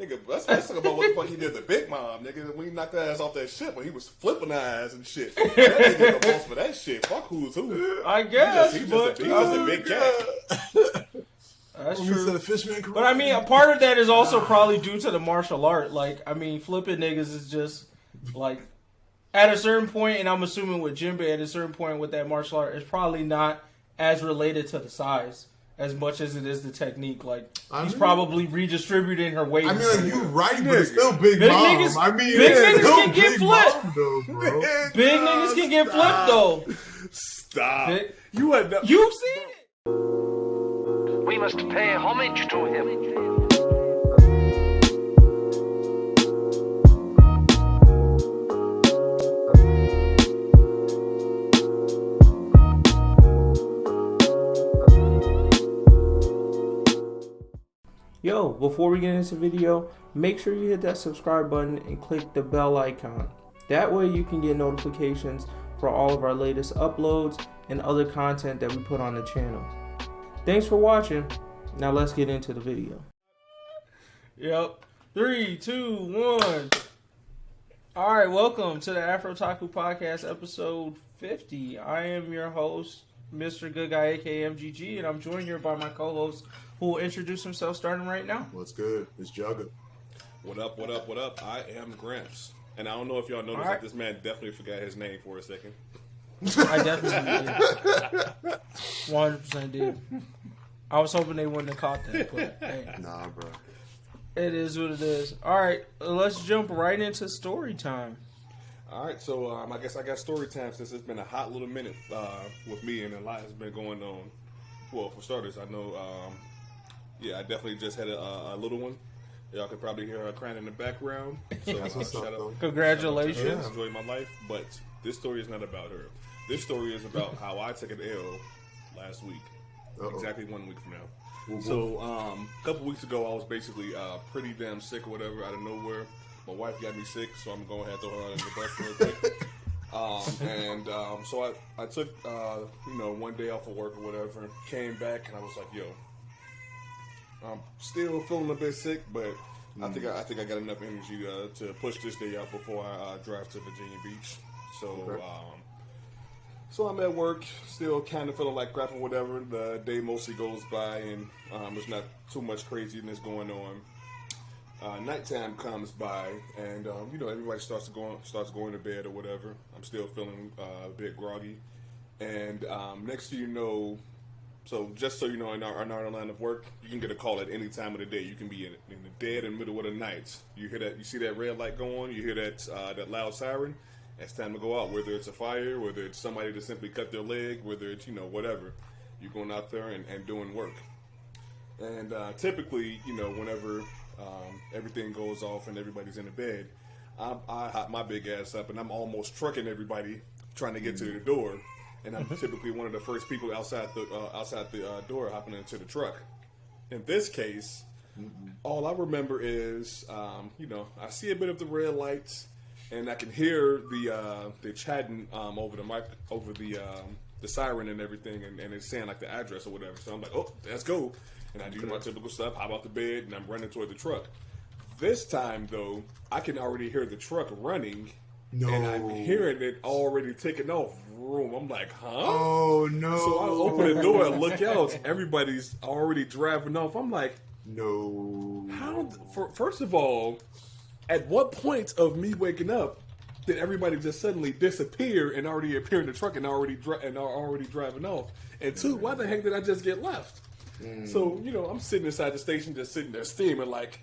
Nigga, let's talk about what the fuck he did to Big Mom, nigga. When he knocked her ass off that shit, when he was flipping her ass and shit. That nigga the most for that shit. Fuck who's who. I guess. He's just a big cat. That's true. But I mean, a part of that is also probably due to the martial art. Like, I mean, flipping niggas is just, like, at a certain point, and I'm assuming with JINBEI, at a certain point with that martial art, it's probably not as related to the size as much as it is the technique. Like, he's probably redistributing her weight. I mean, like, you're right, but it's still Big Mom. Niggas, I mean, big niggas can get flipped. Big niggas can get flipped, though. Stop. You've seen it. We must pay homage to him. Yo, before we get into the video, make sure you hit that subscribe button and click the bell icon. That way you can get notifications for all of our latest uploads and other content that we put on the channel. Thanks for watching. Now let's get into the video. Yep. 3, 2, 1. Alright, welcome to the AfrOtaku Podcast, episode 50. I am your host, Mr. Good Guy, aka MGG, and I'm joined here by my co-host, who will introduce himself starting right now. What's good? It's Jugga. What up, what up, what up? I am Gramps. And I don't know if y'all noticed that this man definitely forgot his name for a second. I definitely did. 100% did. I was hoping they wouldn't have caught that, but hey. Nah, bro. It is what it is. Alright, let's jump right into story time. Alright, so I guess I got story time since it's been a hot little minute with me, and a lot has been going on. Well, for starters, I know, I definitely just had a little one. Y'all could probably hear her crying in the background. So shout out. Congratulations. Enjoy my life, but this story is not about her. This story is about how I took an L last week. Exactly 1 week from now. Mm-hmm. So, a couple weeks ago, I was basically pretty damn sick or whatever out of nowhere. My wife got me sick, so I'm going to have to throw her under the bus real quick. So I took, 1 day off of work or whatever, came back, and I was like, yo, I'm still feeling a bit sick, but I think I got enough energy to push this day out before I drive to Virginia Beach. So, So I'm at work, still kind of feeling like crap or whatever. The day mostly goes by, and there's not too much craziness going on. Nighttime comes by, and everybody starts going to bed or whatever. I'm still feeling a bit groggy, and next thing you know, so just so you know, in our line of work, you can get a call at any time of the day. You can be in the dead in the middle of the night. You hear that? You see that red light go on? You hear that loud siren? It's time to go out, whether it's a fire, whether it's somebody to simply cut their leg, whether it's, whatever. You're going out there and doing work. And typically, whenever everything goes off and everybody's in the bed, I hop my big ass up and I'm almost trucking everybody trying to get to the door. And I'm typically one of the first people outside the door hopping into the truck. In this case, all I remember is, I see a bit of the red lights. And I can hear the chatting over the siren and everything, and it's saying like the address or whatever. So I'm like, oh, let's go. And I do my typical stuff, hop out the bed, and I'm running toward the truck. This time, though, I can already hear the truck running, and I'm hearing it already taking off. Room. I'm like, huh? Oh, no. So I open the door and look out. Everybody's already driving off. I'm like, no. How? First of all, at what point of me waking up did everybody just suddenly disappear and already appear in the truck and already driving off? And two, why the heck did I just get left? So, I'm sitting inside the station just sitting there steaming like,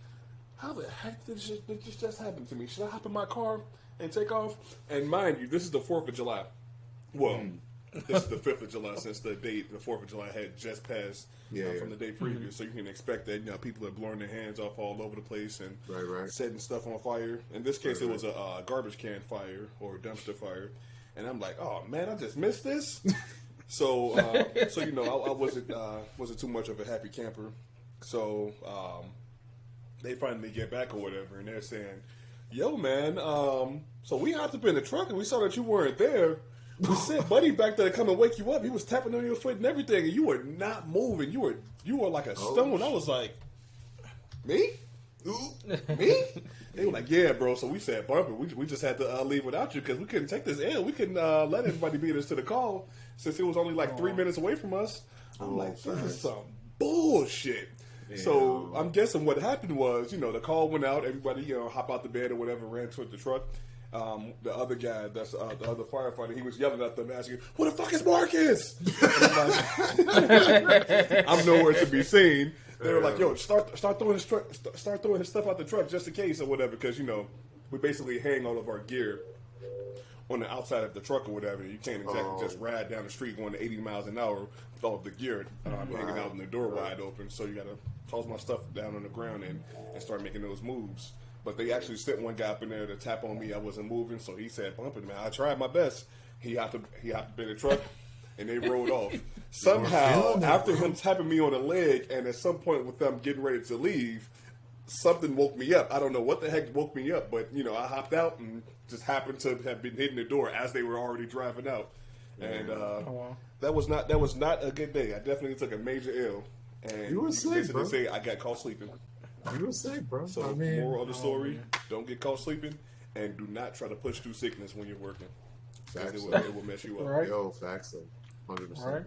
how the heck did this just happen to me? Should I hop in my car and take off? And mind you, this is the 4th of July. Well, this is the 5th of July since the 4th of July had just passed from the day previous. So you can expect that, people are blowing their hands off all over the place and setting stuff on fire. In this case, it was a garbage can fire or a dumpster fire. And I'm like, oh, man, I just missed this. So I wasn't too much of a happy camper. So they finally get back or whatever, and they're saying, yo, man, so we hopped up in the truck and we saw that you weren't there. We sent Buddy back there to come and wake you up. He was tapping on your foot and everything, and you were not moving. You were like a stone. I was like, me? Ooh, me? They were like, yeah, bro. So we said, Bumper, we just had to leave without you because we couldn't take this L. We couldn't let everybody beat us to the call since it was only like 3 minutes away from us. I'm like, this is some bullshit. Yeah. So I'm guessing what happened was, the call went out. Everybody, hop out the bed or whatever, ran toward the truck. The other guy, that's the other firefighter, he was yelling at them, asking, "Where the fuck is Marcus?" I'm nowhere to be seen. They were like, "Yo, start throwing his stuff out the truck just in case or whatever," because we basically hang all of our gear on the outside of the truck or whatever. You can't exactly just ride down the street going to 80 miles an hour with all of the gear hanging out and the door wide open. So you got to toss my stuff down on the ground and start making those moves. But they actually sent one guy up in there to tap on me. I wasn't moving, so he said, "Bumping, man, I tried my best." He hopped in the truck, and they rode off. Somehow, after him tapping me on the leg, and at some point with them getting ready to leave, something woke me up. I don't know what the heck woke me up, but I hopped out and just happened to have been hitting the door as they were already driving out. And that was not a good day. I definitely took a major L. And you were sick, bro. Say I got caught sleeping. You were sick, bro. So, moral of the story: don't get caught sleeping, and do not try to push through sickness when you're working. It will mess you up. Right. Yo, facts, 100%. Right.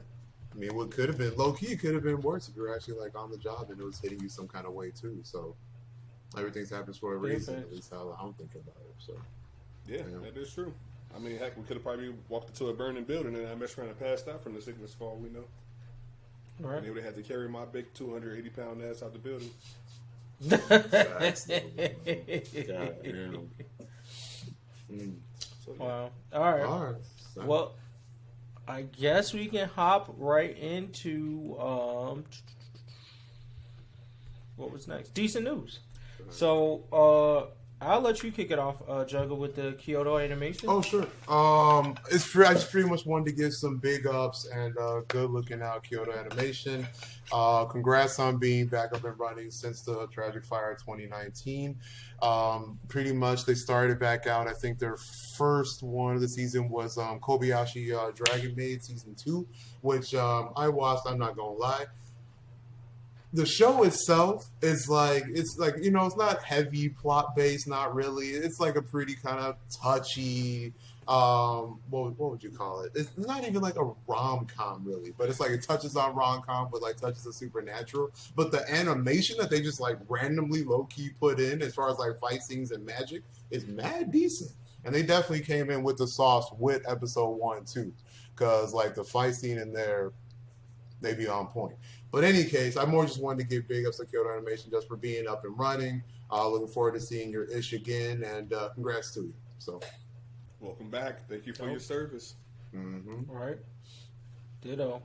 I mean, what could have been low key could have been worse if you were actually like on the job and it was hitting you some kind of way too. So everything happens for a reason. At least how I'm thinking about it. So yeah, that is true. I mean, heck, we could have probably walked into a burning building and I messed around and passed out from the sickness for all we know. Right. And they would have had to carry my big 280-pound ass out the building. So, wow. All right. Well, I guess we can hop right into what was next? Decent news. So I'll let you kick it off, Jugga, with the Kyoto animation. Oh, sure. I just pretty much wanted to give some big ups and good looking out Kyoto animation. Congrats on being back up and running since the tragic fire 2019. Pretty much they started back out. I think their first one of the season was Kobayashi Dragon Maid season 2, which I watched. I'm not gonna lie. The show itself is it's not heavy plot based, not really. It's like a pretty kind of touchy, what would you call it? It's not even like a rom-com really, but it's like it touches on rom-com with like touches of supernatural. But the animation that they just like randomly low-key put in as far as like fight scenes and magic is mad decent. And they definitely came in with the sauce with episode 1 too, because like the fight scene in there, they be on point. But in any case, I more just wanted to give big ups to Kyoto Animation just for being up and running. Looking forward to seeing your ish again, and congrats to you. So, welcome back. Thank you for your service. Mm-hmm. All right. Ditto.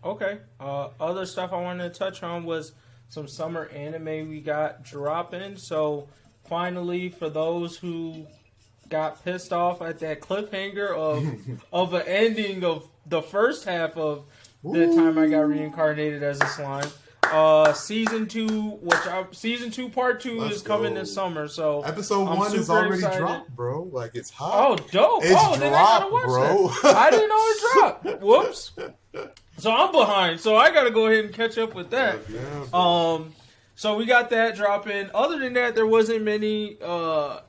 Okay. Other stuff I wanted to touch on was some summer anime we got dropping. So, finally, for those who got pissed off at that cliffhanger of an ending of the first half of the time I got reincarnated as a slime. Season 2 part 2 is coming this summer. So episode 1 is already dropped, bro. Like it's hot. Oh, dope! It's dropped, then I gotta watch bro. That. I didn't know it dropped. Whoops. So I'm behind. So I gotta go ahead and catch up with that. Yeah, so we got that dropping. Other than that, there wasn't many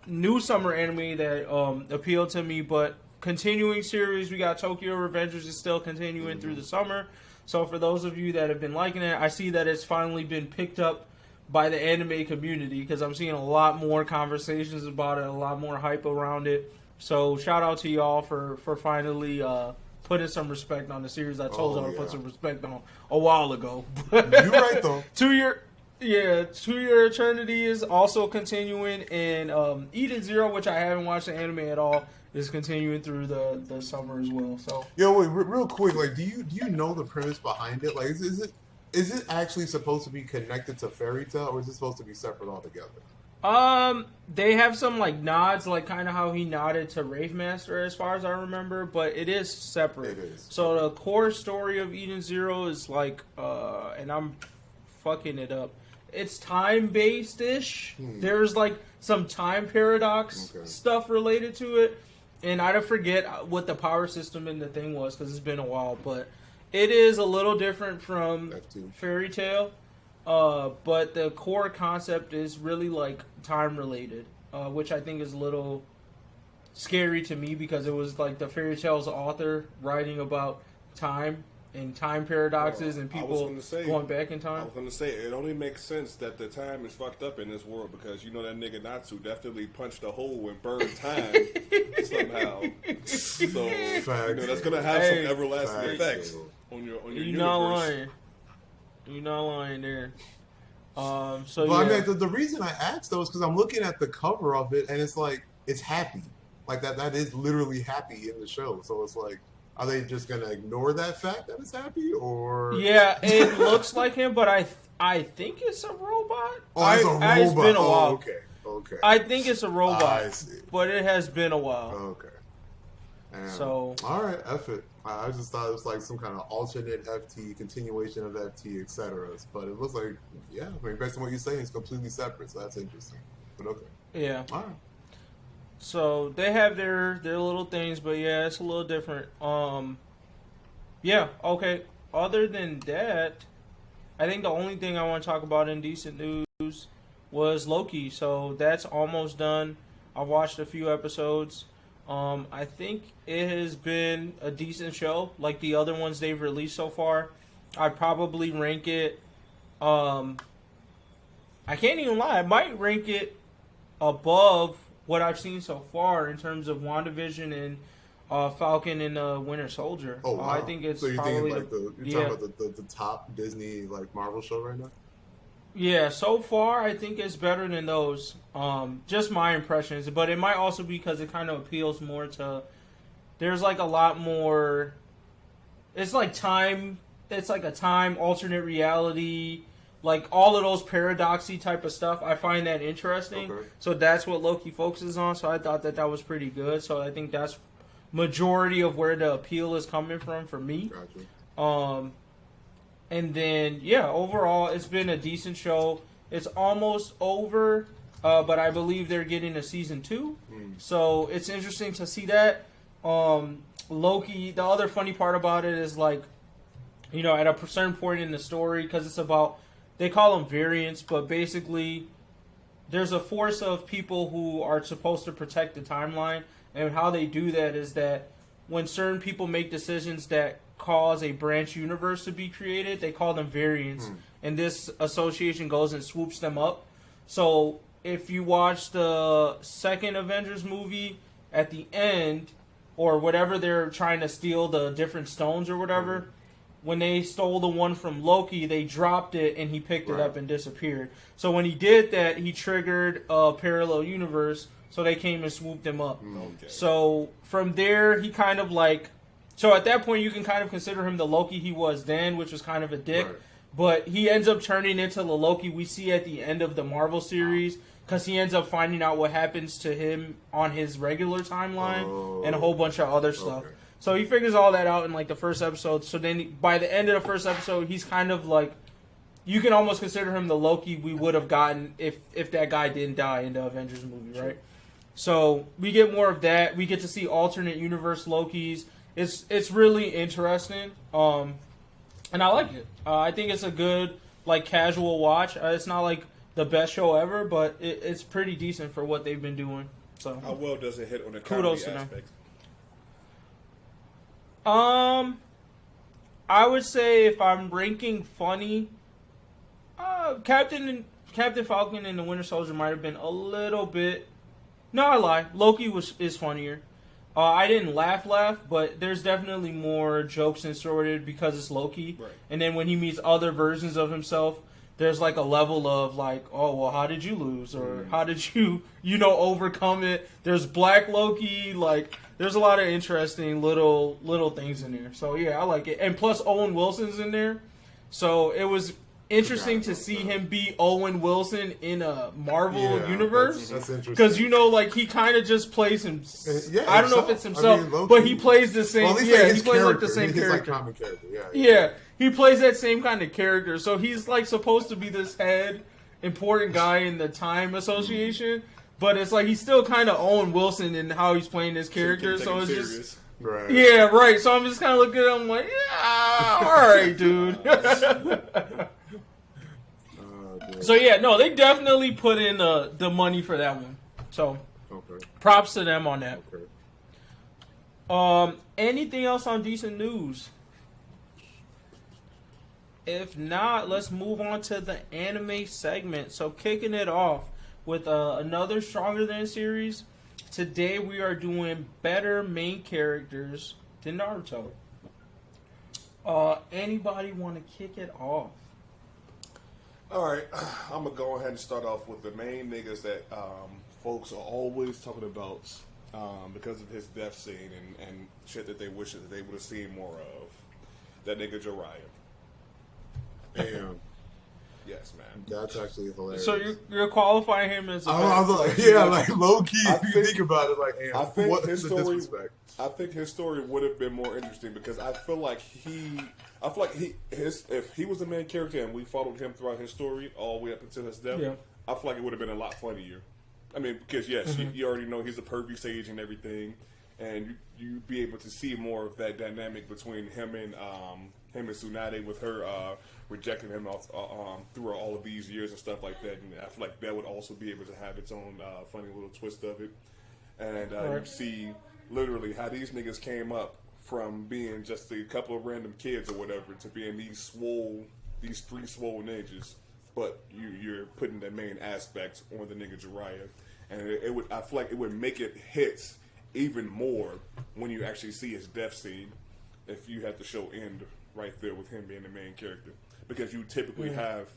new summer anime that appealed to me, but continuing series, we got Tokyo Revengers is still continuing through the summer. So for those of you that have been liking it, I see that it's finally been picked up by the anime community because I'm seeing a lot more conversations about it, a lot more hype around it. So shout out to y'all for finally putting some respect on the series I told y'all to put some respect on a while ago. You're right though. 2 Year Eternity is also continuing, and Eden Zero, which I haven't watched the anime at all, is continuing through the summer as well. So yo, wait, real quick, like, do you know the premise behind it? Like, is it actually supposed to be connected to Fairy Tail, or is it supposed to be separate altogether? They have some like nods, like kind of how he nodded to Wraith Master, as far as I remember, but it is separate. It is. So the core story of Eden Zero is like, and I'm fucking it up. It's time-based-ish. There's like some time paradox stuff related to it. And I forget what the power system in the thing was because it's been a while. But it is a little different from Fairy Tail. But the core concept is really like time related, which I think is a little scary to me because it was like the fairy tale's author writing about time and time paradoxes and people going back in time. I was going to say, it only makes sense that the time is fucked up in this world because you know that nigga Natsu definitely punched a hole and burned time somehow. So you know, that's going to have some everlasting effects on your universe. You're not lying there. So but I mean, the reason I asked though is because I'm looking at the cover of it and it's like it's happy, like that is literally happy in the show. So it's like, are they just gonna ignore that fact that it's happy, or yeah, it looks like him, but I think it's a robot. Oh, it's a robot. It's been a while. Okay. I think it's a robot. I see. But it has been a while. Okay. And, so all right, F it. I just thought it was like some kind of alternate FT, continuation of FT, etc. But it looks like, yeah, I mean, based on what you're saying, it's completely separate. So that's interesting. But okay. Yeah. All right. So they have their little things, but yeah, it's a little different. Yeah, okay. Other than that, I think the only thing I want to talk about in decent news was Loki. So that's almost done. I've watched a few episodes. I think it has been a decent show, like the other ones they've released so far. I'd probably rank it. I can't even lie. I might rank it above what I've seen so far in terms of WandaVision and Falcon and Winter Soldier. Oh, wow. I think it's so you're probably thinking like you're talking about the top Disney like Marvel show right now? Yeah, so far I think it's better than those. Just my impressions, but it might also be because it kind of appeals more to. There's like a lot more. It's like time. It's like a time alternate reality. Like all of those paradoxy type of stuff, I find that interesting. Okay. So that's what Loki focuses on. So I thought that was pretty good. So I think that's majority of where the appeal is coming from for me. Gotcha. And then yeah, overall it's been a decent show. It's almost over, but I believe they're getting a season 2. So it's interesting to see that. Loki. The other funny part about it is like, you know, at a certain point in the story, because it's about. They call them variants, but basically there's a force of people who are supposed to protect the timeline, and how they do that is that when certain people make decisions that cause a branch universe to be created, they call them variants, and this association goes and swoops them up. So if you watch the second Avengers movie, at the end, or whatever they're trying to steal the different stones or whatever, when they stole the one from Loki, they dropped it and he picked it up and disappeared. So when he did that, he triggered a parallel universe, so they came and swooped him up. Okay. So from there, he kind of like... So at that point, you can kind of consider him the Loki he was then, which was kind of a dick. Right. But he ends up turning into the Loki we see at the end of the Marvel series, because he ends up finding out what happens to him on his regular timeline and a whole bunch of other stuff. Okay. So he figures all that out in like the first episode. So then by the end of the first episode, he's kind of like, you can almost consider him the Loki we would have gotten if that guy didn't die in the Avengers movie, right? So we get more of that. We get to see alternate universe Lokis. It's really interesting, and I like it. I think it's a good like casual watch. It's not like the best show ever, but it's pretty decent for what they've been doing. So how well does it hit on the kudos comedy to them. aspect? I would say if I'm ranking funny, Captain Falcon and the Winter Soldier might have been a little bit. No, I lie. Loki is funnier. I didn't laugh, but there's definitely more jokes inserted because it's Loki. Right. And then when he meets other versions of himself, there's like a level of like, oh, well, how did you lose? Or how did you overcome it? There's Black Loki, like, there's a lot of interesting little things in there. So, yeah, I like it. And plus, Owen Wilson's in there. So, it was interesting to see him be Owen Wilson in a Marvel universe. That's interesting. Because, like, he kind of just plays him. Yeah, I don't know if it's himself, but he plays the same. Well, he plays like the same he's character. Like common character. Yeah, he plays that same kind of character. So he's like supposed to be this head important guy in the Time Association, but it's like he's still kind of Owen Wilson in how he's playing this character. So it's just right. Yeah, right. So I'm just kind of looking at him like, yeah, all right, dude. So yeah, no, they definitely put in the money for that one. So props to them on that. Anything else on decent news? If not, let's move on to the anime segment. So kicking it off with another Stronger Than series. Today we are doing better main characters than Naruto. Anybody want to kick it off? Alright, I'm going to go ahead and start off with the main niggas that folks are always talking about because of his death scene and shit that they wish that they would have seen more of. That nigga Jiraiya. Damn. Yes, man. That's actually hilarious. So you're qualifying him as I was like, yeah, like low key. If you think about it, like, damn, I think what his is the story. disrespect? I think his story would have been more interesting because I feel like if he was the main character and we followed him throughout his story all the way up until his death, I feel like it would have been a lot funnier. I mean, because yes, you already know he's a pervy sage and everything, and you be able to see more of that dynamic between him and Tsunade with her rejecting him off through all of these years and stuff like that. And I feel like that would also be able to have its own funny little twist of it. And you see literally how these niggas came up from being just a couple of random kids or whatever to being these three swole ninjas. But you're putting the main aspect on the nigga Jiraiya, and I feel like it would make it hit even more when you actually see his death scene. If you have the show end right there with him being the main character, because you typically have,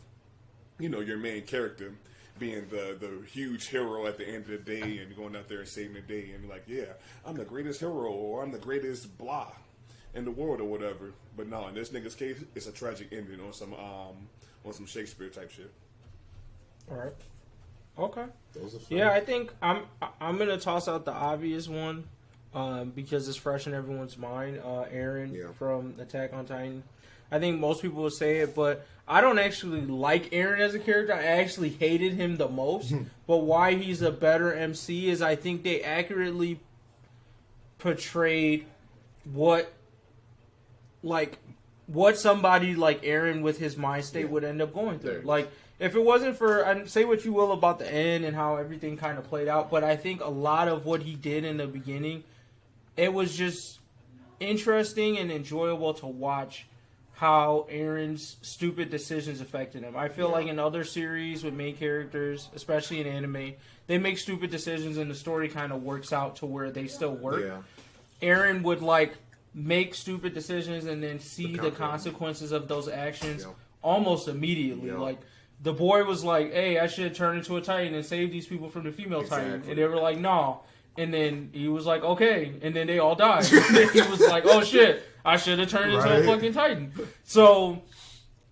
your main character being the huge hero at the end of the day and going out there and saving the day and like, yeah, I'm the greatest hero or I'm the greatest blah in the world or whatever. But no, in this nigga's case, it's a tragic ending on some Shakespeare type shit. All right. Okay. Those are fun. Yeah, I think I'm gonna toss out the obvious one because it's fresh in everyone's mind. Eren from Attack on Titan. I think most people will say it, but I don't actually like Eren as a character. I actually hated him the most. But why he's a better MC is I think they accurately portrayed what somebody like Eren with his mind state would end up going through. Like, if it wasn't for, and say what you will about the end and how everything kind of played out, but I think a lot of what he did in the beginning, it was just interesting and enjoyable to watch how Eren's stupid decisions affected him. I feel like in other series with main characters, especially in anime, they make stupid decisions and the story kind of works out to where they still work. Eren would make stupid decisions and then see the consequences of those actions almost immediately. Like, the boy was like, hey, I should turn into a Titan and save these people from the female Titan. And they were like, no. And then he was like, okay. And then they all died. And then he was like, oh shit, I should have turned into a fucking Titan. So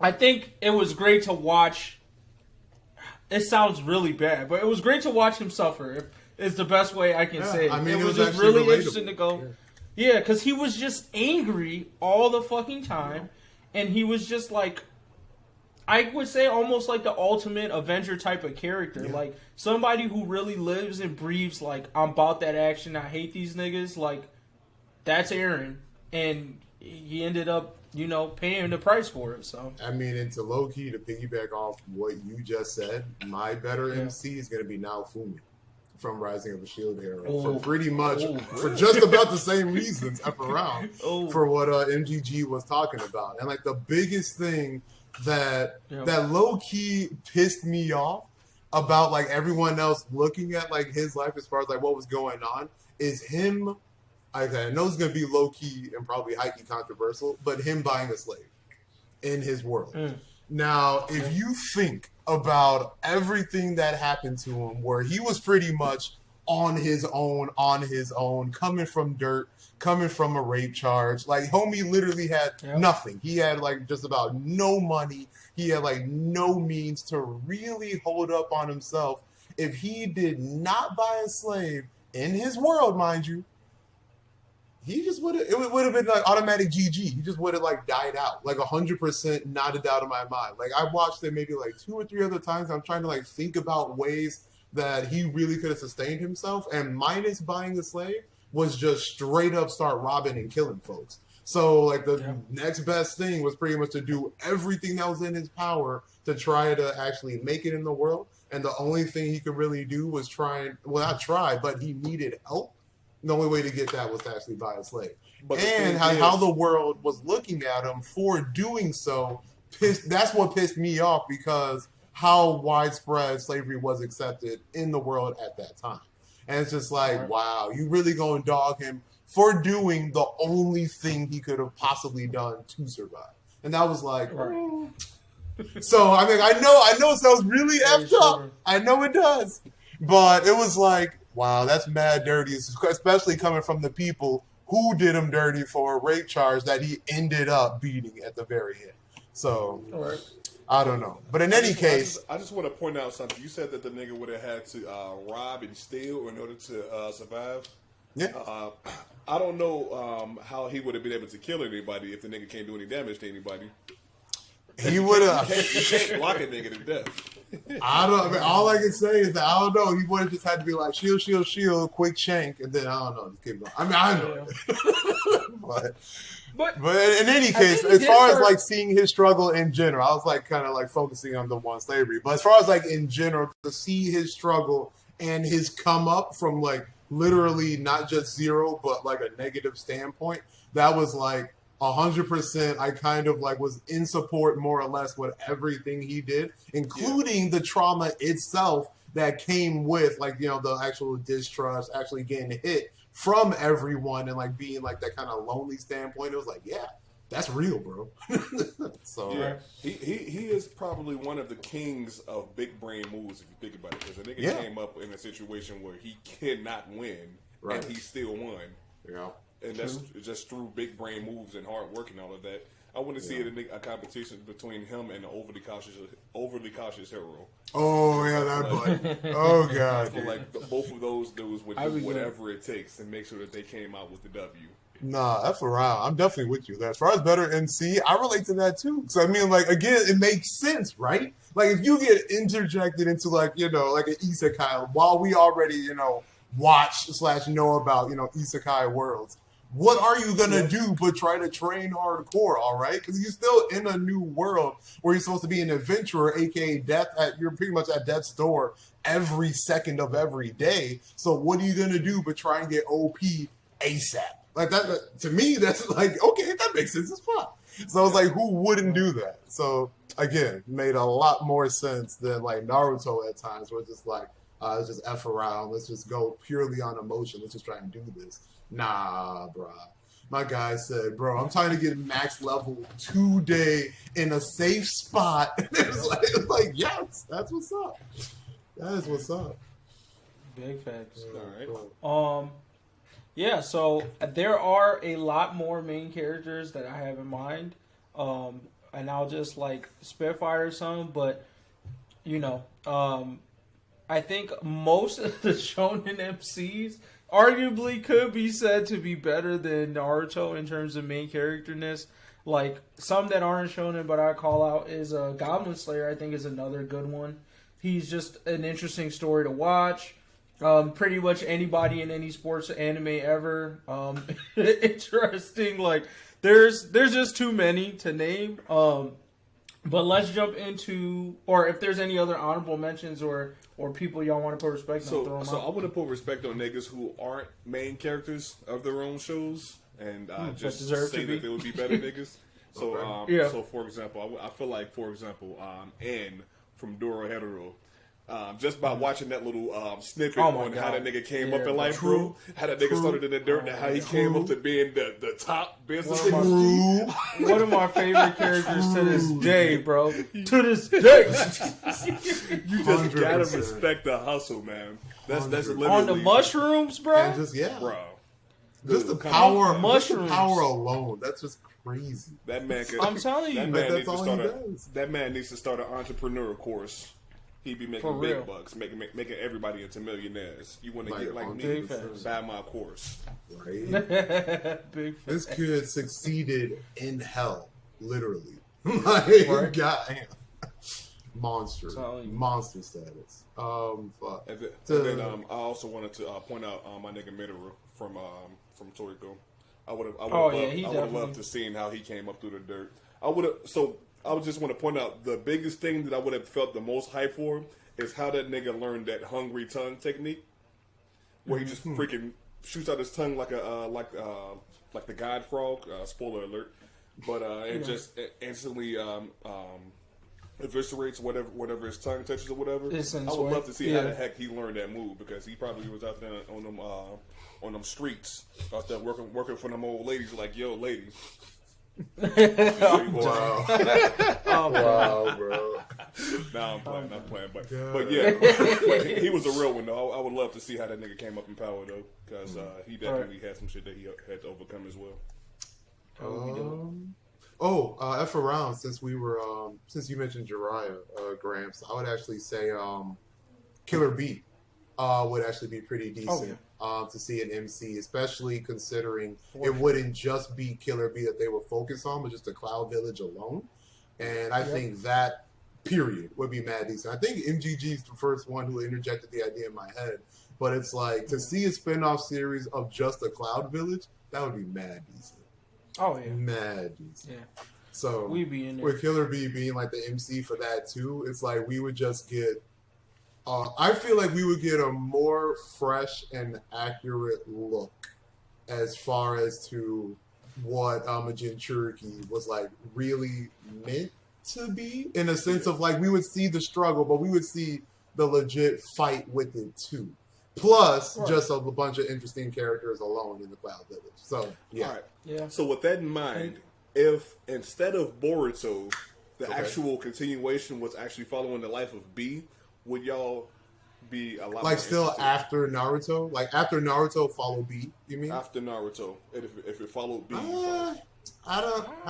I think it was great to watch. It sounds really bad, but it was great to watch him suffer. Is the best way I can say it. I mean, it was just really interesting to go. Yeah, because he was just angry all the fucking time. And he was just like, I would say almost like the ultimate Avenger type of character. Like, somebody who really lives and breathes, like, I'm about that action, I hate these niggas. Like, that's Eren. And he ended up, paying the price for it. So I mean, and to low-key, to piggyback off what you just said, my better MC is going to be Naofumi from Rising of a Shield Hero. For pretty much, for just about the same reasons, for what MGG was talking about. And, like, the biggest thing that low-key pissed me off about like everyone else looking at like his life as far as like what was going on is him. I know it's gonna be low-key and probably highly controversial, but him buying a slave in his world. Now, if you think about everything that happened to him, where he was pretty much on his own, coming from dirt, coming from a rape charge. Like, homie literally had nothing. He had, like, just about no money. He had, like, no means to really hold up on himself. If he did not buy a slave in his world, mind you, he just would have, it would have been, like, automatic GG. He just would have, like, died out. Like, 100%, not a doubt in my mind. Like, I watched it maybe, like, 2 or 3 other times. I'm trying to, like, think about ways that he really could have sustained himself, and minus buying a slave was just straight up start robbing and killing folks. So like the next best thing was pretty much to do everything that was in his power to try to actually make it in the world. And the only thing he could really do was not try, but he needed help. The only way to get that was to actually buy a slave. But and how the world was looking at him for doing so, that's what pissed me off, because how widespread slavery was accepted in the world at that time. And it's just like, wow, you really gonna dog him for doing the only thing he could have possibly done to survive. And that was like, so I mean, I know it sounds really effed up. I know it does. But it was like, wow, that's mad dirty, especially coming from the people who did him dirty for a rape charge that he ended up beating at the very end. So, I don't know. But in any case... I just want to point out something. You said that the nigga would have had to rob and steal in order to survive. Yeah. I don't know how he would have been able to kill anybody if the nigga can't do any damage to anybody. He would have... You can't lock a nigga to death. I mean, all I can say is that, I don't know, he would have just had to be like, shield, shield, shield, quick shank, and then, I don't know, just keep going. I mean, I know. But in any case, as far as like seeing his struggle in general, I was like kind of like focusing on the one slavery. But as far as like in general, to see his struggle and his come up from like literally not just zero, but like a negative standpoint, that was like 100%. I kind of like was in support more or less with everything he did, including the trauma itself that came with like, you know, the actual distrust, actually getting hit from everyone, and like being like that kind of lonely standpoint. It was like, yeah, that's real, bro. So yeah, he is probably one of the kings of big brain moves if you think about it, because the nigga came up in a situation where he cannot win, and he still won. Yeah, and that's just through big brain moves and hard work and all of that. I want to see a competition between him and the overly cautious hero. Oh yeah, that butt. Oh god. I feel like both of those dudes would do whatever it takes to make sure that they came out with the W. Nah, that's around. I'm definitely with you there. As far as better MC, I relate to that too. So I mean, like, again, it makes sense, right? Like if you get interjected into like, you know, like an isekai, while we already, you know, watch / know about, you know, isekai worlds, what are you going to do but try to train hardcore, all right? Because you're still in a new world where you're supposed to be an adventurer, a.k.a. you're pretty much at death's door every second of every day. So what are you going to do but try and get OP ASAP? Like that, to me, that's like, okay, that makes sense as fuck. So I was like, who wouldn't do that? So again, made a lot more sense than like Naruto at times, where it's just like, let's just F around, let's just go purely on emotion, let's just try and do this. Nah, bro. My guy said, bro, I'm trying to get max level today in a safe spot. It was like, yes, that's what's up. That is what's up. Big facts. All right. Yeah, so there are a lot more main characters that I have in mind. And I'll just like spitfire some, but you know, I think most of the shonen MCs arguably could be said to be better than Naruto in terms of main characterness. Like, some that aren't shonen but I call out is Goblin Slayer, I think, is another good one. He's just an interesting story to watch. Pretty much anybody in any sports anime ever. Interesting. Like, there's just too many to name. But let's jump into, or if there's any other honorable mentions or people y'all want to put respect on, throw them so out. I want to put respect on niggas who aren't main characters of their own shows, and just say that they would be better niggas. So, so for example, I feel like, for example, N from Doro Hetero. Just by watching that little snippet on how that nigga came up in life, bro. How that nigga started in the dirt, and how he came up to being the top business. One of my favorite characters to this day, bro. To this day. You just gotta respect the hustle, man. That's literally on the mushrooms, bro. And just bro. Just the power, alone. That's just crazy. That man could, I'm telling you, that man needs to start an entrepreneur course. He'd be making big bucks, making everybody into millionaires. You want to get like me? Buy my course. Right. This kid succeeded in hell, literally. Like, goddamn, monster status. Fuck. And then I also wanted to point out my nigga Minoru from Toriko. I would have definitely. loved to seen how he came up through the dirt. I would just want to point out the biggest thing that I would have felt the most hype for is how that nigga learned that hungry tongue technique, where he just freaking shoots out his tongue like the God Frog. Spoiler alert, but it just instantly eviscerates whatever his tongue touches or whatever. I would love to see how the heck he learned that move, because he probably was out there on them streets out there working for them old ladies. Like, yo, ladies. Wow. Wow, bro. Nah, I'm playing, but yeah, he was a real one though. I would love to see how that nigga came up in power though, because he definitely had some shit that he had to overcome as well. F around, since you mentioned Jiraiya, Gramps, I would actually say Killer Bee would actually be pretty decent to see an MC, especially considering it wouldn't just be Killer Bee that they would focus on, but just the Cloud Village alone. And I think that period would be mad decent. I think MGG's the first one who interjected the idea in my head, but it's like to see a spin-off series of just the Cloud Village, that would be mad decent. Oh yeah, mad decent. Yeah. So we'd be in there. With Killer Bee being like the MC for that too, it's like we would just get. I feel like we would get a more fresh and accurate look as far as to what a Jinchuriki was like really meant to be, in a sense of like we would see the struggle, but we would see the legit fight with it too. Plus, just a bunch of interesting characters alone in the Cloud Village. So, yeah. All right. Yeah. So, with that in mind, if instead of Boruto, the actual continuation was actually following the life of B, would y'all be a lot like more still interested? After Naruto? Like after Naruto, follow B? You mean after Naruto? If it followed B, I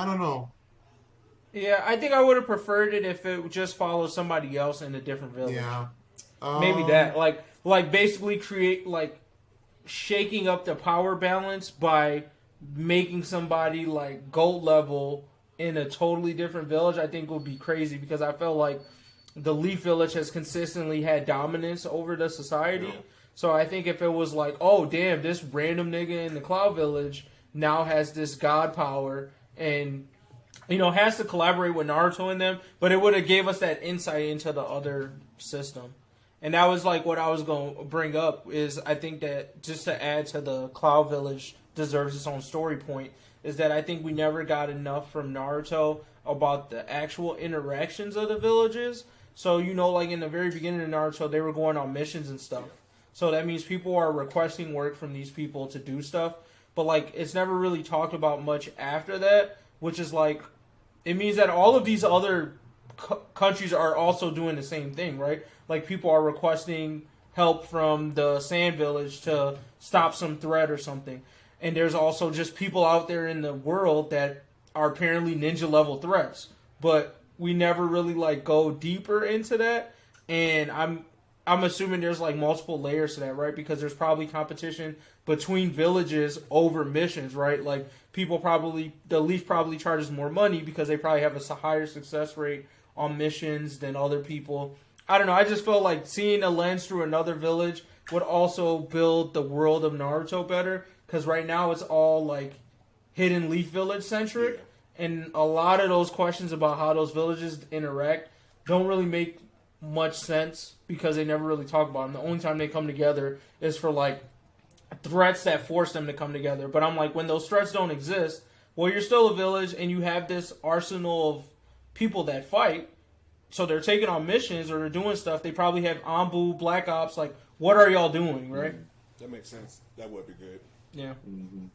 don't know. Yeah, I think I would have preferred it if it just followed somebody else in a different village. Yeah, maybe that like basically create like shaking up the power balance by making somebody like gold level in a totally different village. I think would be crazy, because I felt like the Leaf Village has consistently had dominance over the society. Yeah. So I think if it was like, oh damn, this random nigga in the Cloud Village now has this god power and has to collaborate with Naruto and them, but it would have gave us that insight into the other system. And that was like what I was going to bring up, is I think that just to add to the Cloud Village deserves its own story point, is that I think we never got enough from Naruto about the actual interactions of the villages. So, like in the very beginning of Naruto, they were going on missions and stuff. So that means people are requesting work from these people to do stuff. But, like, it's never really talked about much after that, which is, like, it means that all of these other countries are also doing the same thing, right? Like, people are requesting help from the Sand Village to stop some threat or something. And there's also just people out there in the world that are apparently ninja level threats. But we never really like go deeper into that, and I'm assuming there's like multiple layers to that, right? Because there's probably competition between villages over missions, right? Like the Leaf probably charges more money because they probably have a higher success rate on missions than other people. I don't know. I just felt like seeing a lens through another village would also build the world of Naruto better, because right now it's all like Hidden Leaf Village centric. Yeah. And a lot of those questions about how those villages interact don't really make much sense, because they never really talk about them. The only time they come together is for, like, threats that force them to come together. But I'm like, when those threats don't exist, well, you're still a village and you have this arsenal of people that fight. So they're taking on missions or they're doing stuff. They probably have Anbu, Black Ops. Like, what are y'all doing, right? That makes sense. That would be good. Yeah. Mm-hmm.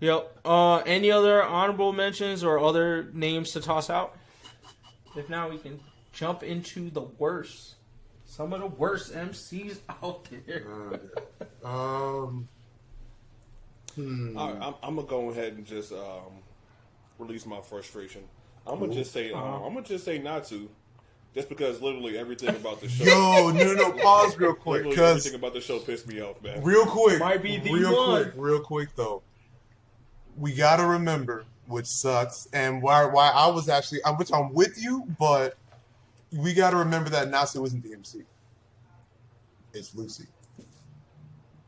Yep. Any other honorable mentions or other names to toss out? If not, we can jump into the worst. Some of the worst MCs out there. All right, I'm gonna go ahead and just release my frustration. I'm gonna just say Natsu, just because literally everything about the show. No, pause real quick, because everything about the show pissed me off, man. Real quick, might be the real quick though. We gotta remember, which sucks, and why I was actually, which I'm with you, but we gotta remember that Natsu isn't the MC. It's Lucy.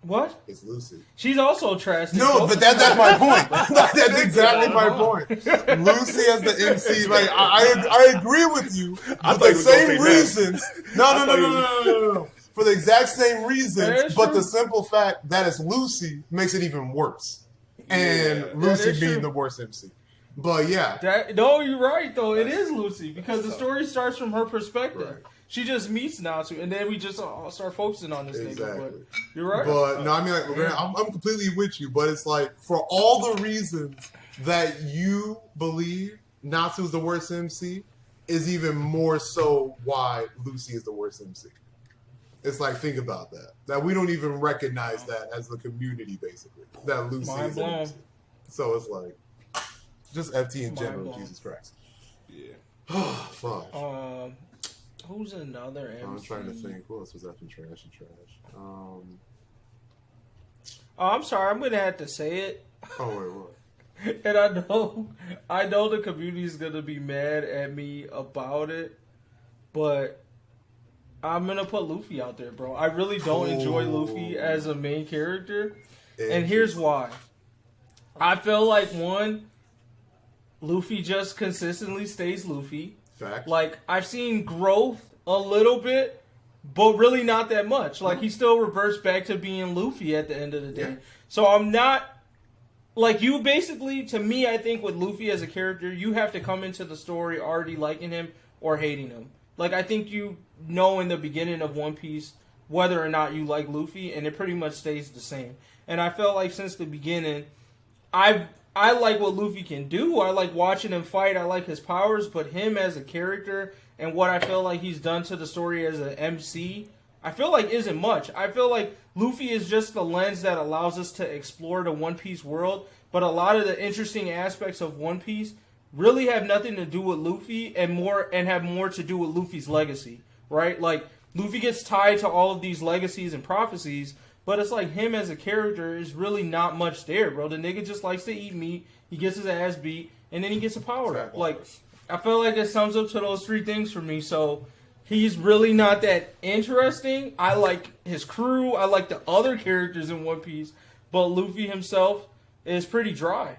What? It's Lucy. She's also trash. No, but that's my point. That's exactly my point. Lucy as the MC, like I agree with you for the same reasons. No. For the exact same reasons, but the simple fact that it's Lucy makes it even worse. And Lucy being the worst MC. But yeah. No, you're right though. It is Lucy because the story starts from her perspective. Right. She just meets Natsu, and then we just start focusing on this thing. But you're right. But no, I mean, like, I'm completely with you. But it's like for all the reasons that you believe Natsu is the worst MC, is even more so why Lucy is the worst MC. It's like, think about that. That we don't even recognize that as the community, basically. That Lucy is the MC. So it's like, just FT in general, Jesus Christ. Yeah. Fuck. Who's another MC? I'm trying to think. Who else was after trash and trash? I'm sorry. I'm going to have to say it. Oh, wait, what? And I know the community is going to be mad at me about it, but I'm going to put Luffy out there, bro. I really don't enjoy Luffy as a main character. And here's why. I feel like, one, Luffy just consistently stays Luffy. Fact. Like, I've seen growth a little bit, but really not that much. Like, he still reverts back to being Luffy at the end of the day. Yeah. So I'm not... Like, you basically, to me, I think with Luffy as a character, you have to come into the story already liking him or hating him. Like, I think you know in the beginning of One Piece whether or not you like Luffy, and it pretty much stays the same. And I felt like since the beginning, I like what Luffy can do. I like watching him fight. I like his powers. But him as a character and what I feel like he's done to the story as an MC, I feel like isn't much. I feel like Luffy is just the lens that allows us to explore the One Piece world. But a lot of the interesting aspects of One Piece really have nothing to do with Luffy and have more to do with Luffy's legacy, right? Like, Luffy gets tied to all of these legacies and prophecies, but it's like him as a character is really not much there, bro. The nigga just likes to eat meat. He gets his ass beat, and then he gets a power up. Like, I feel like it sums up to those three things for me. So he's really not that interesting. I like his crew. I like the other characters in One Piece, but Luffy himself is pretty dry.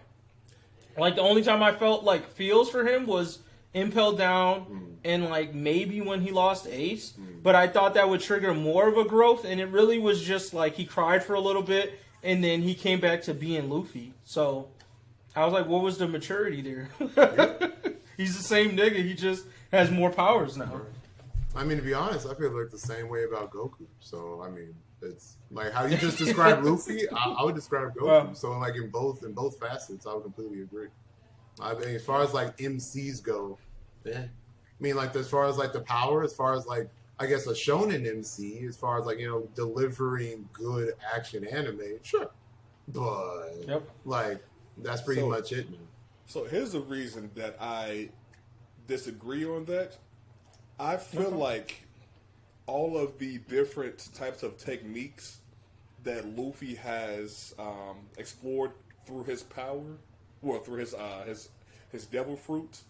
Like, the only time I felt like feels for him was Impel Down and like maybe when he lost Ace, but I thought that would trigger more of a growth, and it really was just like he cried for a little bit and then he came back to being Luffy. So I was like, what was the maturity there? He's the same nigga, he just has more powers now. I mean, to be honest, I feel like the same way about Goku. So I mean, it's like how you just described Luffy, I would describe Goku. Wow. So like in both facets, I would completely agree. I mean, as far as like MCs go, yeah. I mean, like as far as like the power, as far as like I guess a shonen MC, as far as like, you know, delivering good action anime, sure, but like that's pretty much it, man. So here's the reason that I disagree on that. I feel like all of the different types of techniques that Luffy has explored through his power, well, through his devil fruit,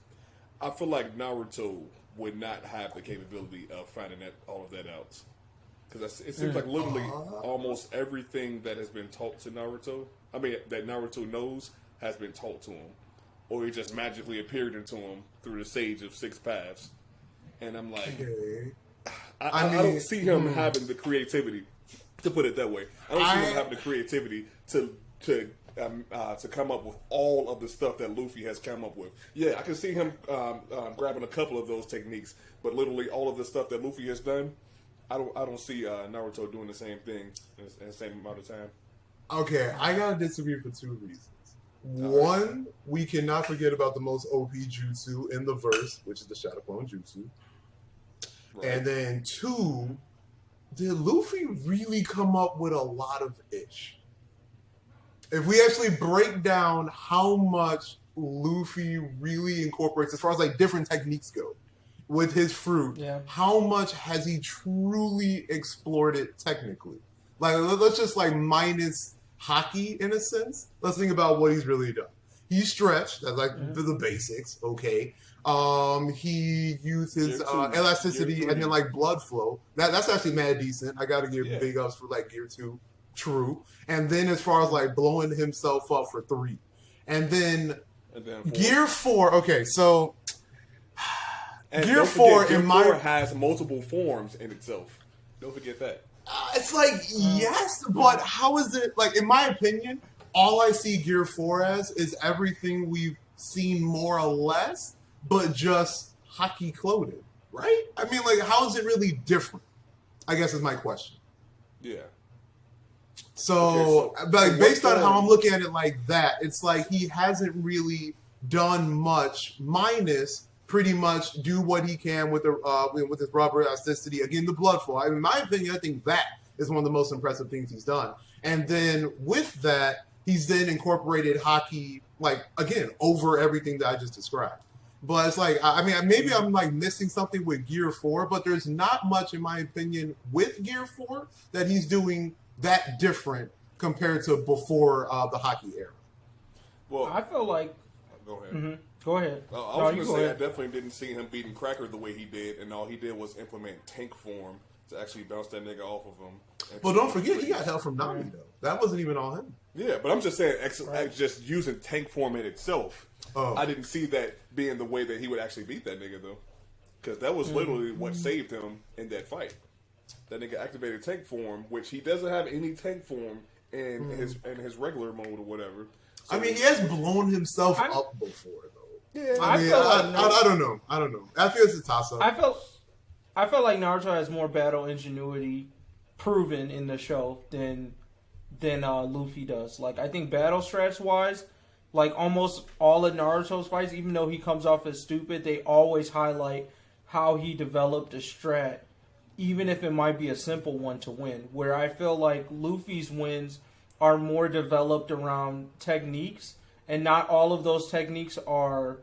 I feel like Naruto would not have the capability of finding all of that out. Because it seems like literally almost everything that has been taught to Naruto, I mean, that Naruto knows, has been taught to him. Or it just magically appeared into him through the Sage of Six Paths. And I'm like, I don't see him having the creativity, to put it that way. I don't see him having the creativity to come up with all of the stuff that Luffy has come up with. Yeah, I can see him grabbing a couple of those techniques, but literally all of the stuff that Luffy has done, I don't see Naruto doing the same thing in the same amount of time. Okay, I gotta disagree for two reasons. One, we cannot forget about the most OP jutsu in the verse, which is the Shadow Clone Jutsu. Right. And then two, did Luffy really come up with a lot of ish? If we actually break down how much Luffy really incorporates, as far as like different techniques go, with his fruit, how much has he truly explored it technically? Like, let's just like minus hockey in a sense. Let's think about what he's really done. He stretched, that's like the basics, okay. He used his elasticity and then like blood flow. That's actually mad decent. I gotta give big ups for like Gear 2. true. And then as far as like blowing himself up for 3. And then 4. Gear 4, okay, so And Gear don't 4 forget, Gear in my 4 has multiple forms in itself. Don't forget that. it's like yes, but how is it like in my opinion, all I see Gear 4 as is everything we've seen more or less, but just hockey clothing, right? I mean, like, how is it really different? I guess is my question. Yeah. So, Okay, like, so based on what how form- I'm looking at it like that, it's like he hasn't really done much, minus pretty much do what he can with the with his rubber elasticity. Again, the blood flow. In my opinion, I think that is one of the most impressive things he's done. And then with that, he's then incorporated hockey, like, again, over everything that I just described. But it's like, I mean, maybe I'm like missing something with Gear 4, but there's not much, in my opinion, with Gear 4 that he's doing that different compared to before the hockey era. Well, I feel like. go ahead. Mm-hmm. Go ahead. I was No, going you to go say, I ahead. definitely didn't see him beating Cracker the way he did, and all he did was implement tank form to actually bounce that nigga off of him. Well, don't forget, he got help from Nami, though. That wasn't even all him. Yeah, but I'm just saying, just using tank form in itself, Oh. I didn't see that being the way that he would actually beat that nigga, though. Because that was literally what saved him in that fight. That nigga activated tank form, which he doesn't have any tank form in his regular mode or whatever. So, I mean, he has blown himself up before, though. yeah, I mean, I don't know. I don't know. I feel it's a toss-up. I felt like Naruto has more battle ingenuity proven in the show than Luffy does. Like, I think battle strats wise, like almost all of Naruto's fights, even though he comes off as stupid, they always highlight how he developed a strat, even if it might be a simple one to win. Where I feel like Luffy's wins are more developed around techniques, and not all of those techniques are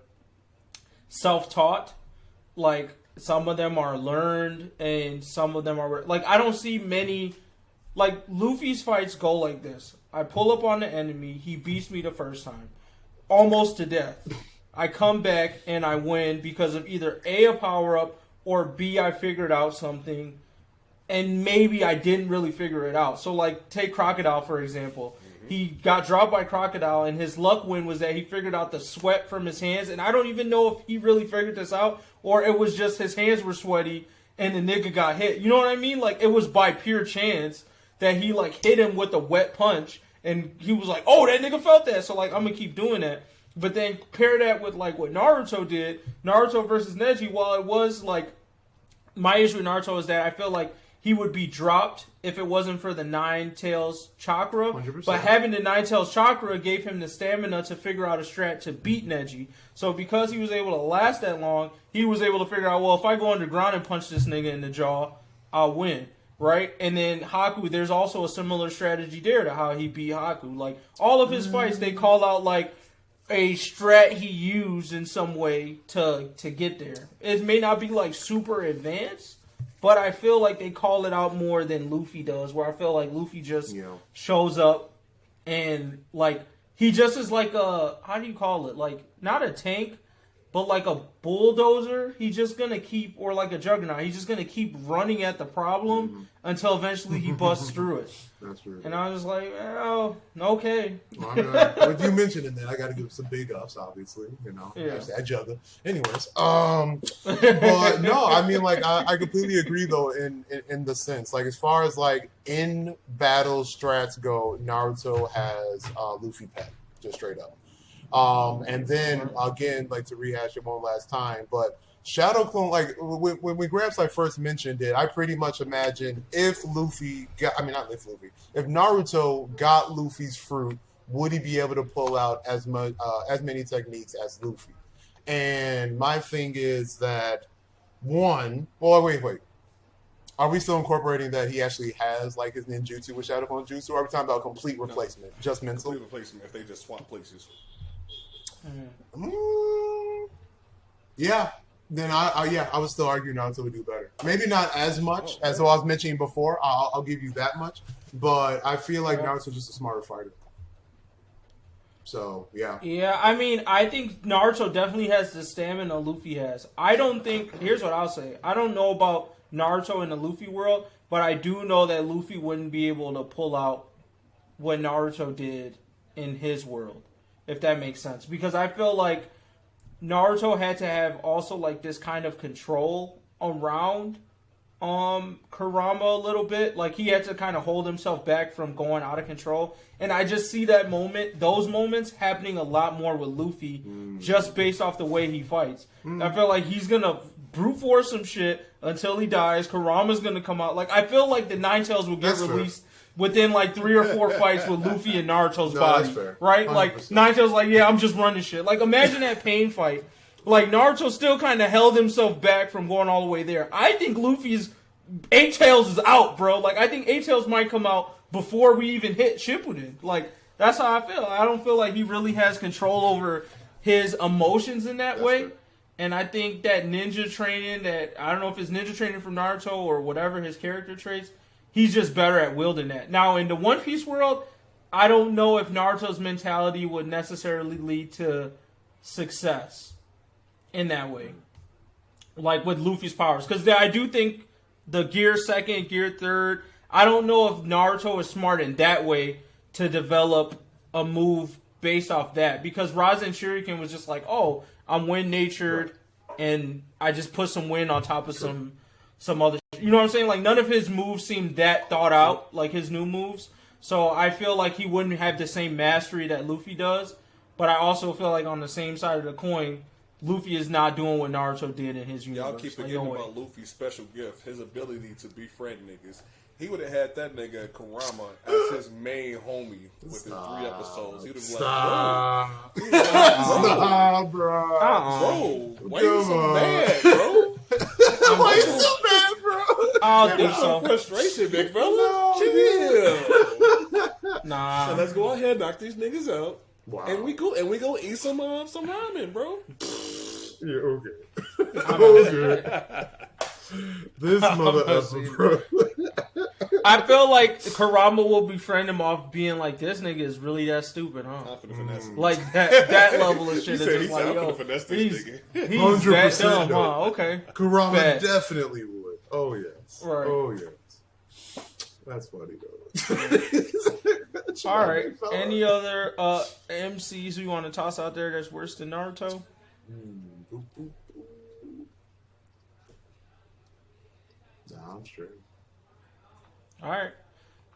self-taught. Like, some of them are learned, and some of them are... Like, I don't see many... Like, Luffy's fights go like this. I pull up on the enemy, he beats me the first time. Almost to death. I come back, and I win because of either A, power-up, or B, I figured out something, and maybe I didn't really figure it out. So, like, take Crocodile, for example. He got dropped by Crocodile, and his luck win was that he figured out the sweat from his hands, and I don't even know if he really figured this out, or it was just his hands were sweaty, and the nigga got hit. You know what I mean? Like, it was by pure chance that he, like, hit him with a wet punch, and he was like, oh, that nigga felt that, so, like, I'm gonna keep doing that. But then pair that with, like, what Naruto did, Naruto versus Neji, while it was, like, my issue with Naruto is that I feel like he would be dropped if it wasn't for the Nine Tails chakra. 100%. But having the Nine Tails chakra gave him the stamina to figure out a strat to beat Neji. So because he was able to last that long, he was able to figure out, well, if I go underground and punch this nigga in the jaw, I'll win. Right? And then Haku, there's also a similar strategy there to how he beat Haku. Like, all of his fights, they call out, like, a strat he used in some way to get there. It may not be, like, super advanced, but I feel like they call it out more than Luffy does, where I feel like Luffy just shows up and, like, he just is like a, how do you call it? Like, not a tank, but like a bulldozer. He's just going to keep, or like a juggernaut, he's just going to keep running at the problem until eventually he busts through it. That's true. And I was like, oh, okay. Well, I mean, with you mentioning that, I got to give some big ups, obviously. You know, that jugger. Anyways, but no, I mean, like, I completely agree though in the sense, like, as far as like in battle strats go, Naruto has Luffy pet, just straight up. And then again, like, to rehash it one last time, but Shadow Clone, like, when Gramps like first mentioned it, I pretty much imagined if Luffy got, I mean, not if Luffy, if Naruto got Luffy's fruit, would he be able to pull out as many techniques as Luffy? And my thing is that wait. Are we still incorporating that he actually has, like, his ninjutsu with Shadow Clone Jutsu, or are we talking about complete replacement, just mental? Complete replacement if they just swap places. Yeah. Then I would still argue Naruto would do better. Maybe not as much as I was mentioning before. I'll give you that much. But I feel like Naruto's just a smarter fighter. So, yeah. Yeah, I mean, I think Naruto definitely has the stamina Luffy has. I don't think, here's what I'll say. I don't know about Naruto in the Luffy world, but I do know that Luffy wouldn't be able to pull out what Naruto did in his world, if that makes sense. Because I feel like Naruto had to have also like this kind of control around Kurama a little bit. Like he had to kind of hold himself back from going out of control. And I just see those moments happening a lot more with Luffy, just based off the way he fights. I feel like he's gonna brute force some shit until he dies. Kurama's gonna come out. Like I feel like the Nine Tails will get released within like 3 or 4 fights with Luffy and Naruto's body, right? 100%. Like Nine Tails, like I'm just running shit. Like imagine that pain fight. Like Naruto still kind of held himself back from going all the way there. I think Luffy's 8 Tails is out, bro. Like I think 8 Tails might come out before we even hit Shippuden. Like that's how I feel. I don't feel like he really has control over his emotions in that way. True. And I think that ninja training, that I don't know if it's ninja training from Naruto or whatever his character traits, he's just better at wielding that. Now, in the One Piece world, I don't know if Naruto's mentality would necessarily lead to success in that way. Like with Luffy's powers. Because I do think the Gear 2nd, Gear 3rd, I don't know if Naruto is smart in that way to develop a move based off that. Because Rasen Shuriken was just like, oh, I'm wind-natured, and I just put some wind on top of some other... You know what I'm saying? Like, none of his moves seem that thought out, like his new moves. So I feel like he wouldn't have the same mastery that Luffy does. But I also feel like on the same side of the coin, Luffy is not doing what Naruto did in his universe. Y'all keep forgetting about Luffy's special gift, his ability to befriend niggas. He would have had that nigga Kurama as his main homie within 3 episodes. He would have been like, Stop, bro. Bro, why you so mad, bro? Why you so mad, bro? I don't think so. Frustration, big fella. Chill. Nah. So let's go ahead and knock these niggas out. Wow. And we go eat some ramen, bro. Yeah, okay. This mother effer, bro. I feel like Kurama will befriend him off being like, this nigga is really that stupid, huh? Like that level of shit. Is just like, yo, he's that dumb, huh? Okay. Kurama definitely would. Oh yes. Right. Oh yes. That's funny though. All right. Any other MCs we want to toss out there that's worse than Naruto? Nah, I'm straight. All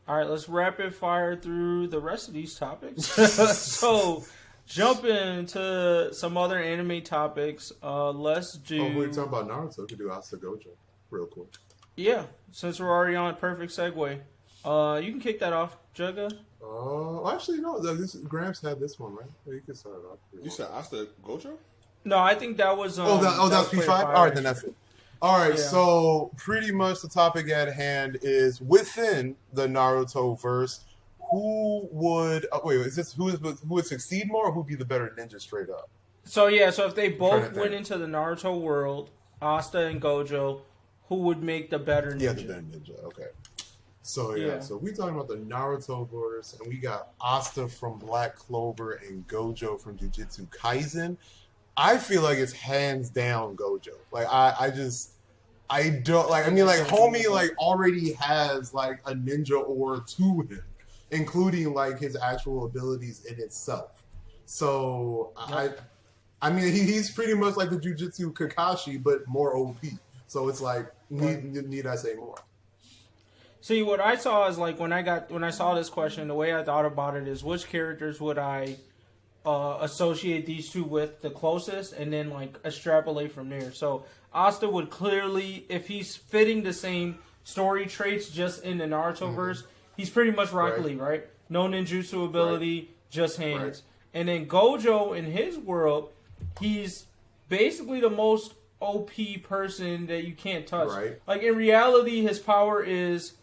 right. Let's rapid fire through the rest of these topics. So, jump into some other anime topics. Let's do. Oh, we're talking about Naruto. We could do Asa Gojo real quick. Yeah, since we're already on perfect segue. You can kick that off, Jugga. Actually, no. Gramps had this one, right? You can start it off. You said Asa Gojo? No, I think that was. That's P5. All right, then that's it. All right, so pretty much the topic at hand is within the Naruto verse. Who would who would succeed more, or who would be the better ninja straight up? So if they both went into the Naruto world, Asta and Gojo, who would make the better ninja? Yeah, the better ninja. Okay. So so we talking about the Naruto verse, and we got Asta from Black Clover and Gojo from Jujutsu Kaisen. I feel like it's hands down Gojo. Like I don't like. I mean, like homie, like already has like a ninja aura to him, including like his actual abilities in itself. So I mean, he's pretty much like the Jujutsu Kakashi, but more OP. So it's like need I say more? See, what I saw is like when I saw this question, the way I thought about it is which characters would I associate these two with the closest, and then like extrapolate from there. So Asta would clearly, if he's fitting the same story traits just in the Naruto verse, he's pretty much Rock Lee, right? No ninjutsu ability, just hands. Right. And then Gojo in his world, he's basically the most OP person that you can't touch. Right. Like in reality, his power is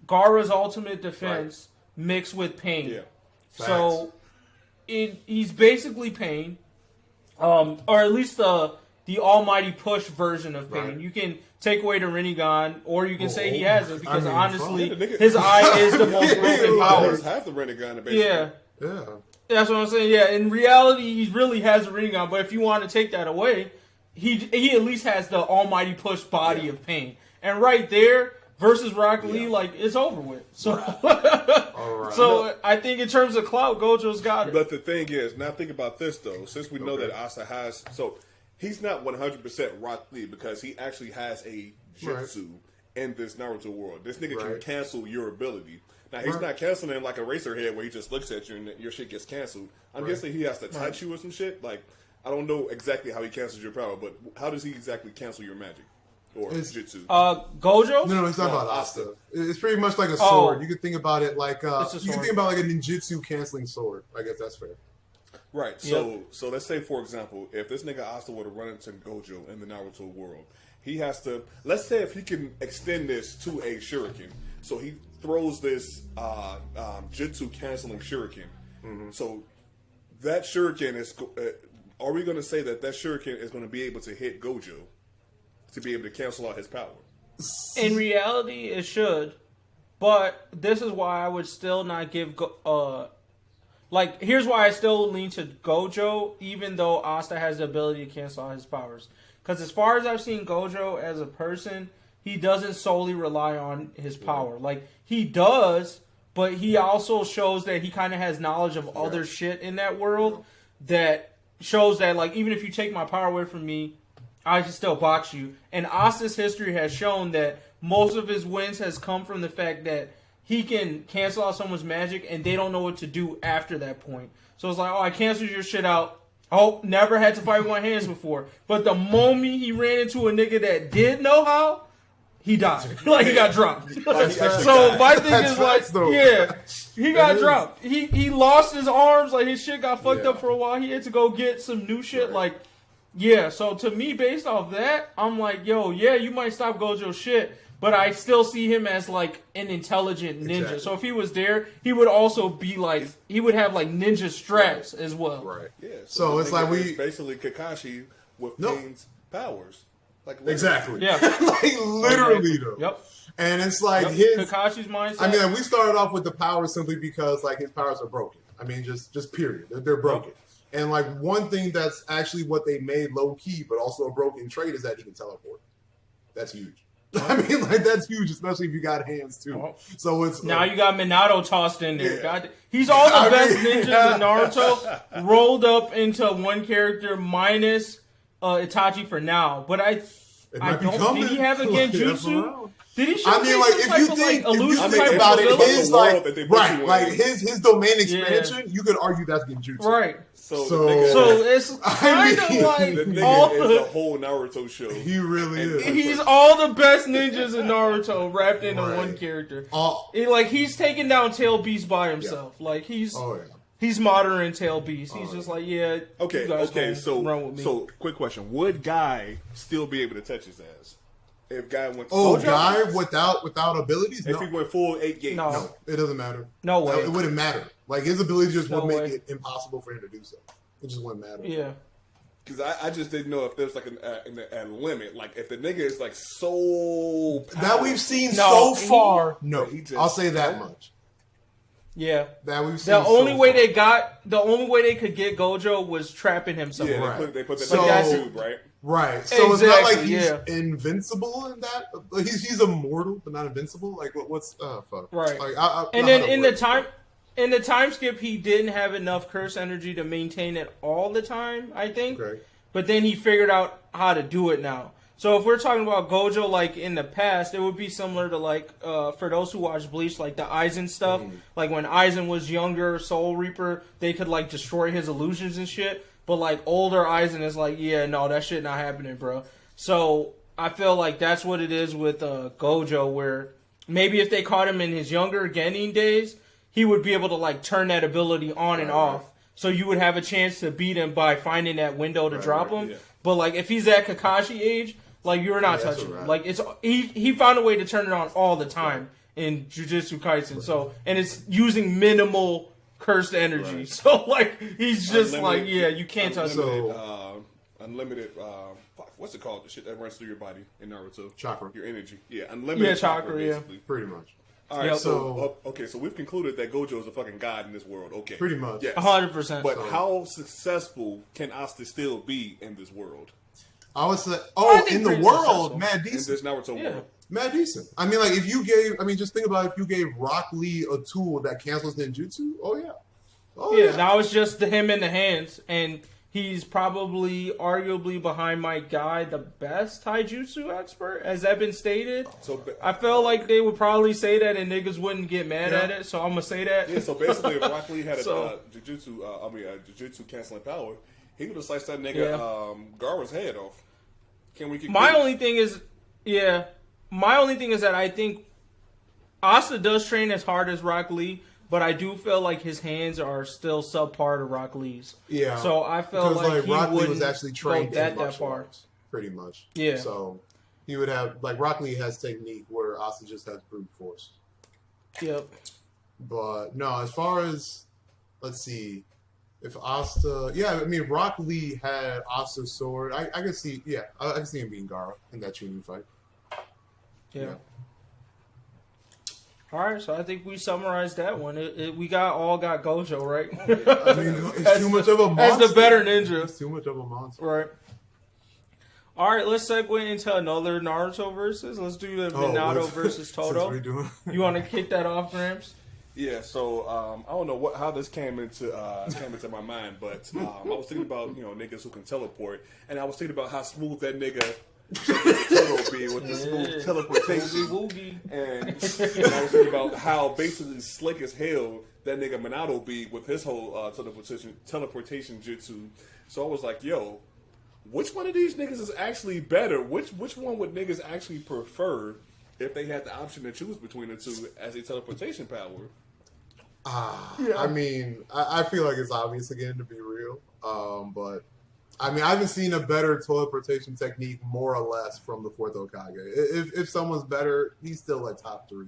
Gaara's ultimate defense mixed with pain. Yeah. So he's basically pain, or at least the almighty push version of pain. Right. You can take away the Rinnegan, or you can say he has it, because honestly, his eye is the most broken power. He have the Rinnegan, basically. Yeah. That's what I'm saying. Yeah, in reality, he really has a Rinnegan, but if you want to take that away, he at least has the almighty push body of pain. And right there, versus Rock Lee, like it's over with. So, All right. so I think in terms of clout, Gojo's got it. But the thing is, now think about this though. Since we know that Asa has, so he's not 100% Rock Lee because he actually has a jutsu in this Naruto world. This nigga can cancel your ability. Now he's not canceling like a Eraserhead where he just looks at you and your shit gets canceled. I'm guessing he has to touch you or some shit. Like I don't know exactly how he cancels your power, but how does he exactly cancel your magic or jutsu? Gojo? No, it's not about Asta. It's pretty much like a sword. You could think about it like you can think about like a ninjutsu canceling sword. I guess that's fair. Right. So let's say for example, if this nigga Asta were to run into Gojo in the Naruto world, he has to. Let's say if he can extend this to a shuriken, so he throws this jutsu canceling shuriken. So that shuriken is. Are we going to say that shuriken is going to be able to hit Gojo to be able to cancel out his power? In reality, it should, but this is why I would still not give. Like, here's why I still lean to Gojo, even though Asta has the ability to cancel out his powers. Because as far as I've seen Gojo as a person, he doesn't solely rely on his power. Like, he does, but he also shows that he kind of has knowledge of other shit in that world that shows that, like, even if you take my power away from me, I can still box you. And Asta's history has shown that most of his wins has come from the fact that he can cancel out someone's magic and they don't know what to do after that point. So it's like, oh, I canceled your shit out. Oh, never had to fight with my hands before. But the moment he ran into a nigga that did know how, he died. Like, he got dropped. So my thing is like, he got dropped. He lost his arms. Like, his shit got fucked up for a while. He had to go get some new shit. Like, so to me, based off that, I'm like, yo, you might stop Gojo's shit, but I still see him as, like, an intelligent ninja. Exactly. So if he was there, he would also be, like, he would have, like, ninja straps as well. Right. Yeah. So it's like basically Kakashi with Pain's powers. Like exactly. Yeah. Like literally though. Yep. And it's like his Kakashi's mindset. I mean, we started off with the powers simply because like his powers are broken. I mean, just period. They're broken. And like one thing that's actually what they made low key, but also a broken trait is that he can teleport. That's huge. I mean, like that's huge, especially if you got hands too. So it's now you got Minato tossed in there. God, he's all the best ninjas in Naruto rolled up into one character minus Itachi for now. But I don't. Did he have a genjutsu? Did he show I mean, like if you think about it, his like his domain expansion, you could argue that's genjutsu, right? So it's kind of like the nigga is the whole Naruto show. He really is. He's all the best ninjas in Naruto wrapped into one character. He's taking down Tail Beast by himself. Like he's modern Tail Beast. He's just like okay. So run with me. So quick question: would Guy still be able to touch his ass? If Guy went Guy without abilities? If he went full 8 gates? No, it doesn't matter. No way. It wouldn't matter. Like his ability just would make it impossible for him to do so. It just wouldn't matter. Yeah. Because I just didn't know if there's like a limit. Like if the nigga is like so powerful. That we've seen so far. No, I'll say that much. Yeah. That we've seen. The only way they could get Gojo was trapping himself. Yeah, they put that in tube, right? Right. So it's not like he's invincible in that. He's immortal, but not invincible. Like what's fuck. Right. Like, and then in the time skip, he didn't have enough curse energy to maintain it all the time, I think. Okay. But then he figured out how to do it now. So if we're talking about Gojo like in the past, it would be similar to like for those who watch Bleach, like the Aizen stuff. Like when Aizen was younger, Soul Reaper, they could like destroy his illusions and shit. But like older Aizen is like, no, that shit not happening, bro. So I feel like that's what it is with Gojo, where maybe if they caught him in his younger Genin days, he would be able to like turn that ability on and off. So you would have a chance to beat him by finding that window to drop him. Yeah. But like if he's at Kakashi age, like you're not touching him. Like it's he found a way to turn it on all the time in Jujutsu Kaisen. So and it's using minimal cursed energy. Right. So like he's just like you can't touch him. Unlimited what's it called? The shit that runs through your body in Naruto. Chakra. Your energy. Yeah, unlimited chakra basically. Pretty much. All right, so we've concluded that Gojo is a fucking god in this world. Okay. Pretty much. Yes. 100%. But how successful can Asta still be in this world? I would say, in the world, man, in this Naruto world. Mad decent. I mean, like if you gave, I mean, just think about if you gave Rock Lee a tool that cancels ninjutsu. Oh yeah, yeah. Now it's just him in the hands, and he's probably arguably behind my guy the best taijutsu expert. Has that been stated? So I feel like they would probably say that, and niggas wouldn't get mad at it. So I'm gonna say that. Yeah. So basically, if Rock Lee had a jujutsu canceling power, he would have sliced that nigga Gaara's head off. My only thing is that I think Asta does train as hard as Rock Lee, but I do feel like his hands are still subpar to Rock Lee's. Yeah. So I felt like he Rock Lee wouldn't was actually trained go in martial arts, pretty much. Yeah. So he would have, like, Rock Lee has technique where Asta just has brute force. Yep. But no, as far as, let's see, if Asta, I mean, if Rock Lee had Asta's sword, I can see, I can see him beating Gaara in that Chunin fight. Yeah. All right, so I think we summarized that one. We all got Gojo, right? I mean, it's too much of a monster. As the better ninja. It's too much of a monster. Right. All right, let's segue into another Naruto versus. Let's do the Minato versus Toto. You want to kick that off, Gramps? Yeah, so I don't know how this came into my mind, but I was thinking about niggas who can teleport, and I was thinking about how smooth that nigga Toto be with the smooth teleportation, and I was thinking about how basically slick as hell that nigga Minato be with his whole teleportation jutsu. So I was like, yo, which one of these niggas is actually better? Which one would niggas actually prefer if they had the option to choose between the two as a teleportation power? I mean, I feel like it's obvious again, to be real. But I mean, I haven't seen a better teleportation technique, more or less, from the fourth Hokage. If someone's better, he's still like top 3,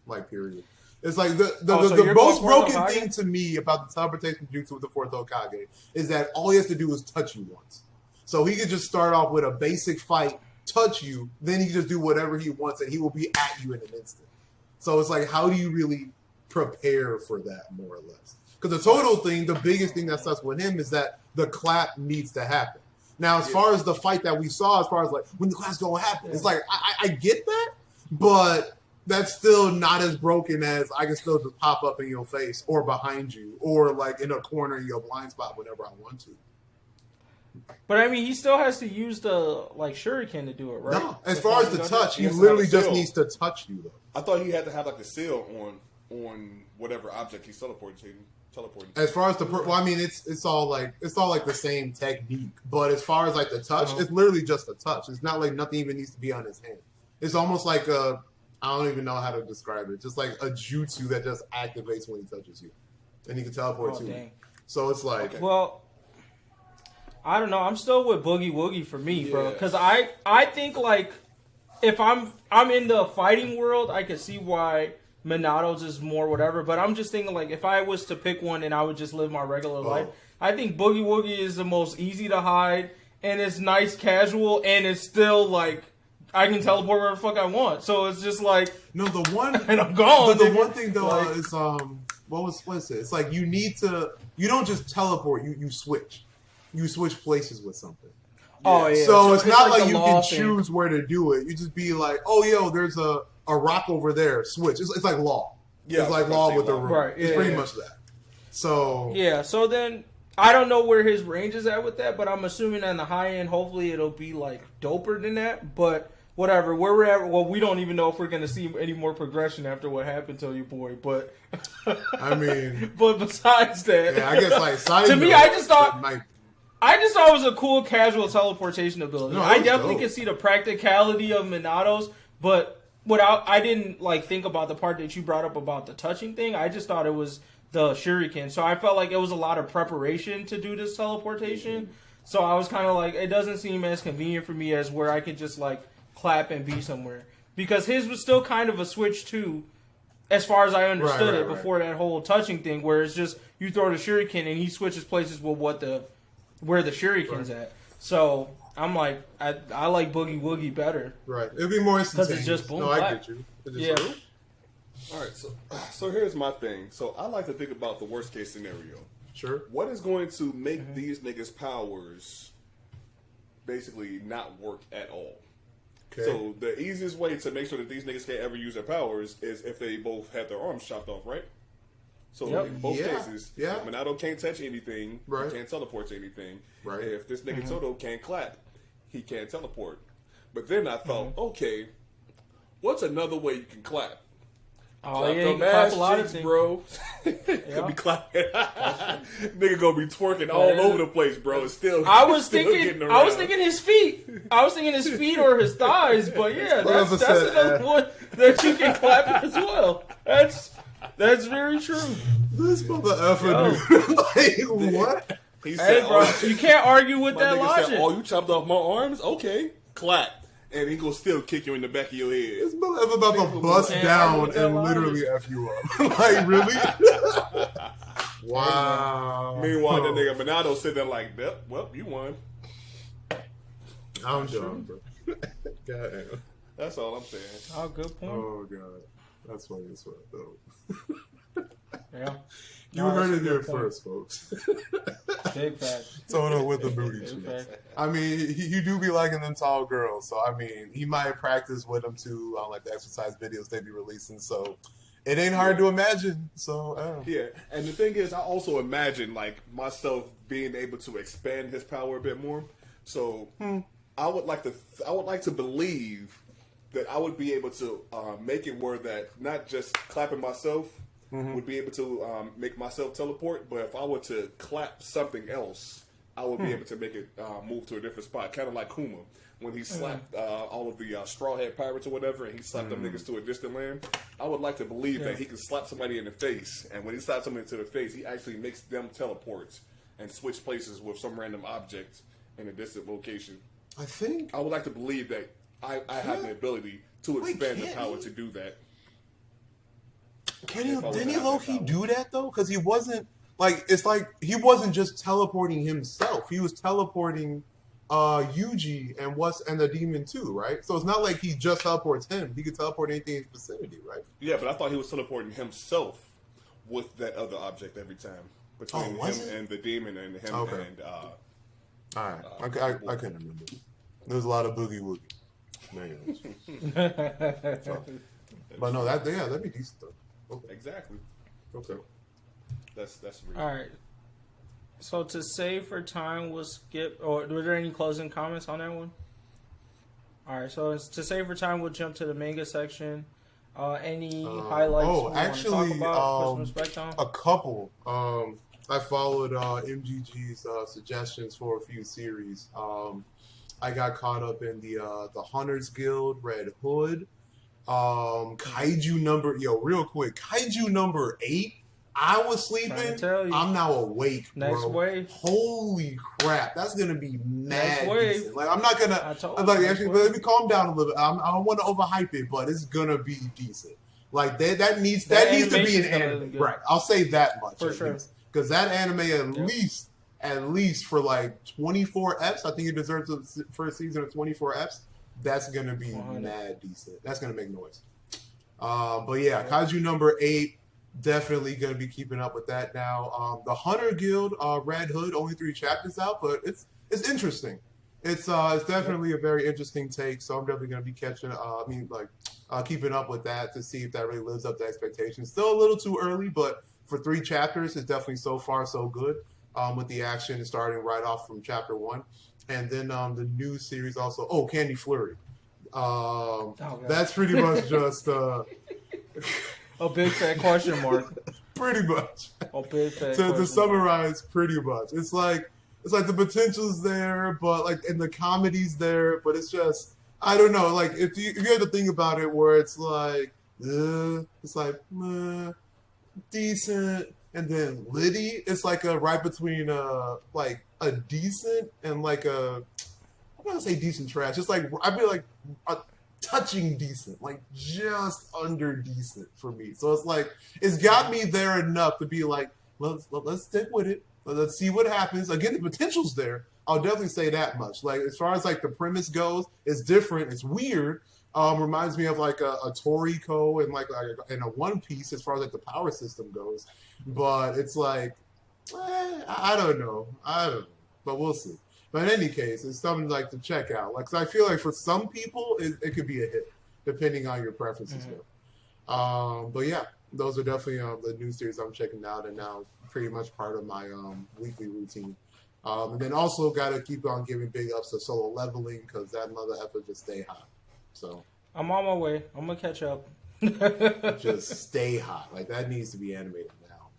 like, period. It's like the most broken thing to me about the teleportation jutsu with the fourth Hokage is that all he has to do is touch you once. So he could just start off with a basic fight, touch you, then he can just do whatever he wants, and he will be at you in an instant. So it's like, how do you really prepare for that, more or less? Because the total thing, the biggest thing that starts with him is that the clap needs to happen. Now, as far as the fight that we saw, as far as like when the clap's gonna happen, it's like I get that, but that's still not as broken as I can still just pop up in your face or behind you or like in a corner in your blind spot whenever I want to. But I mean, he still has to use the like shuriken to do it, right? No, as far as the touch, he literally just needs to touch you, though. I thought he had to have like a seal on whatever object he's teleporting. As far as well, I mean, it's all like the same technique. But as far as like the touch, it's literally just a touch. It's not like nothing even needs to be on his hand. It's almost like I don't even know how to describe it. Just like a jutsu that just activates when he touches you, and he can teleport to you. So it's like, well, I don't know. I'm still with Boogie Woogie for me, bro. Because I think like if I'm in the fighting world, I can see why Minato's is more whatever. But I'm just thinking like if I was to pick one and I would just live my regular life, I think Boogie Woogie is the most easy to hide and it's nice, casual, and it's still like I can teleport wherever the fuck I want. So it's just like no, the one and I'm gone. The one thing though is what is it? It's like you don't just teleport. You switch. You switch places with something. Oh yeah. So it's not like you can choose where to do it. You just be like, oh yo, there's a rock over there. Switch. It's like law. Yeah, it's like law with the room. Right. It's pretty much that. So yeah. So then I don't know where his range is at with that, but I'm assuming on the high end, hopefully it'll be like doper than that. But whatever, where we're at, well, we don't even know if we're gonna see any more progression after what happened to your boy. But I mean, but besides that, yeah, I guess like side to me, I just thought it was a cool casual teleportation ability. No, I definitely can see the practicality of Minato's, but I didn't like think about the part that you brought up about the touching thing. I just thought it was the shuriken. So I felt like it was a lot of preparation to do this teleportation. So I was kind of like, it doesn't seem as convenient for me as where I could just like clap and be somewhere. Because his was still kind of a switch too, as far as I understood it before that whole touching thing, where it's just you throw the shuriken and he switches places with where the shuriken's at. So I'm like, I like Boogie Woogie better. Right. It'd be more instantaneous. Because it's just boom. No, I get you. Yeah. All right, so here's my thing. So I like to think about the worst case scenario. Sure. What is going to make these niggas' powers basically not work at all? Okay. So the easiest way to make sure that these niggas can't ever use their powers is if they both have their arms chopped off, right? So in both cases, if Minato can't touch anything, he can't teleport to anything. Right. If this nigga Toto can't clap, he can't teleport. But then I thought, okay, what's another way you can clap? Oh, yeah, you can clap a lot of things. Bro. Could be clapping. Nigga gonna be twerking all over the place, bro. It's still I was still thinking his feet. I was thinking his feet or his thighs, but yeah, that's another one that you can clap as well. That's very true. This mother effer dude. Like, what? He said, bro, you can't argue with that logic. Said, oh, you chopped off my arms? Okay, clap. And he gonna still kick you in the back of your head. This mother effer about to bust down and literally F you up. Like, really? Wow. Meanwhile, that nigga Minato sitting there like, well, you won. I'm done, bro. Goddamn. That's all I'm saying. Oh, good point. Oh, God. That's funny as fuck, though. Yeah. You heard it here first, folks. Big fact. Toto with the booty cheeks. I mean, you do be liking them tall girls, so I mean, he might practice with them too on like the exercise videos they be releasing. So it ain't hard to imagine. So yeah, and the thing is, I also imagine like myself being able to expand his power a bit more. So I would like to believe that I would be able to make it where that not just clapping myself would be able to make myself teleport, but if I were to clap something else, I would be able to make it move to a different spot, kind of like Kuma when he slapped all of the Straw Hat Pirates or whatever, and he slapped them niggas to a distant land. I would like to believe that he can slap somebody in the face, and when he slaps somebody to the face, he actually makes them teleport and switch places with some random object in a distant location. I would like to believe that I have the ability to expand the power to do that. Didn't he low-key do that though? Because he wasn't it's like he wasn't just teleporting himself. He was teleporting Yuji and the demon too, right? So it's not like he just teleports him. He could teleport anything in his vicinity, right? Yeah, but I thought he was teleporting himself with that other object every time between him and the demon and him and. All right, I couldn't remember. There's a lot of boogie woogie. But no, that'd be decent though. Okay. Exactly. Okay. That's real. All right. So to save for time, we'll skip. Or were there any closing comments on that one? All right. So to save for time, we'll jump to the manga section. Any highlights? Oh, actually, talk about, respect on? A couple. I followed MGG's suggestions for a few series. I got caught up in the Hunters Guild Red Hood. Kaiju number Kaiju number 8. I was sleeping. I'm now awake, bro. Next wave. Holy crap, that's gonna be mad. Wave. Like I'm not gonna. Actually, let me calm down a little bit. I don't want to overhype it, but it's gonna be decent. Like that needs to be an anime, right? I'll say that much for sure. Because that anime at least for like 24 eps, I think it deserves the first season of 24 eps. That's going to be mad decent. That's going to make noise. But yeah, Kaiju number 8, definitely going to be keeping up with that now. The Hunter Guild, Red Hood, only 3 chapters out, but it's interesting. It's definitely a very interesting take, so I'm definitely going to be keeping up with that to see if that really lives up to expectations. Still a little too early, but for 3 chapters, it's definitely so far so good, with the action starting right off from chapter 1. And then the new series also. Oh, Candy Flurry. That's pretty much just a big fat question mark. Pretty much. A big fat to summarize, pretty much. It's like the potential's there, but like and the comedy's there, but it's just I don't know. Like if you have to think about it, where it's like decent. And then Liddy, it's like a right between like a decent and like a I'm gonna say decent trash. It's like I'd be like a touching decent, like just under decent for me. So it's like it's got me there enough to be like let's stick with it. Let's see what happens. Again, the potential's there. I'll definitely say that much. Like as far as like the premise goes, it's different. It's weird. Reminds me of like a Toriko and like in a One Piece as far as like the power system goes. But it's like, I don't know. But we'll see. But in any case, it's something like to check out. Like, 'cause I feel like for some people, it could be a hit, depending on your preferences. But yeah, those are definitely the new series I'm checking out, and now pretty much part of my weekly routine. And then also got to keep on giving big ups to Solo Leveling, because that mother heifer just stay hot. So I'm on my way. I'm gonna catch up. just stay hot. Like, that needs to be animated now.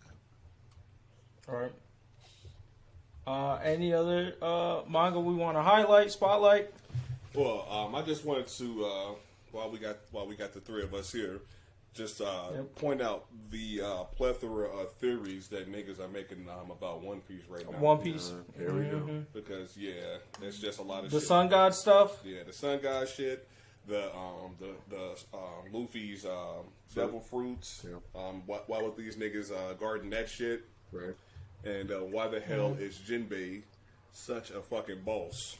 All right. Any other manga we want to highlight, spotlight? Well, I just wanted to while we got the three of us here, just point out the plethora of theories that niggas are making about One Piece right now. One Piece. Here we go. Because there's just a lot of The shit. Sun God stuff. Yeah, the Sun God shit. The Luffy's devil fruits. Yeah. Why would these niggas guarding that shit? Right. And why the hell is JINBEI such a fucking boss?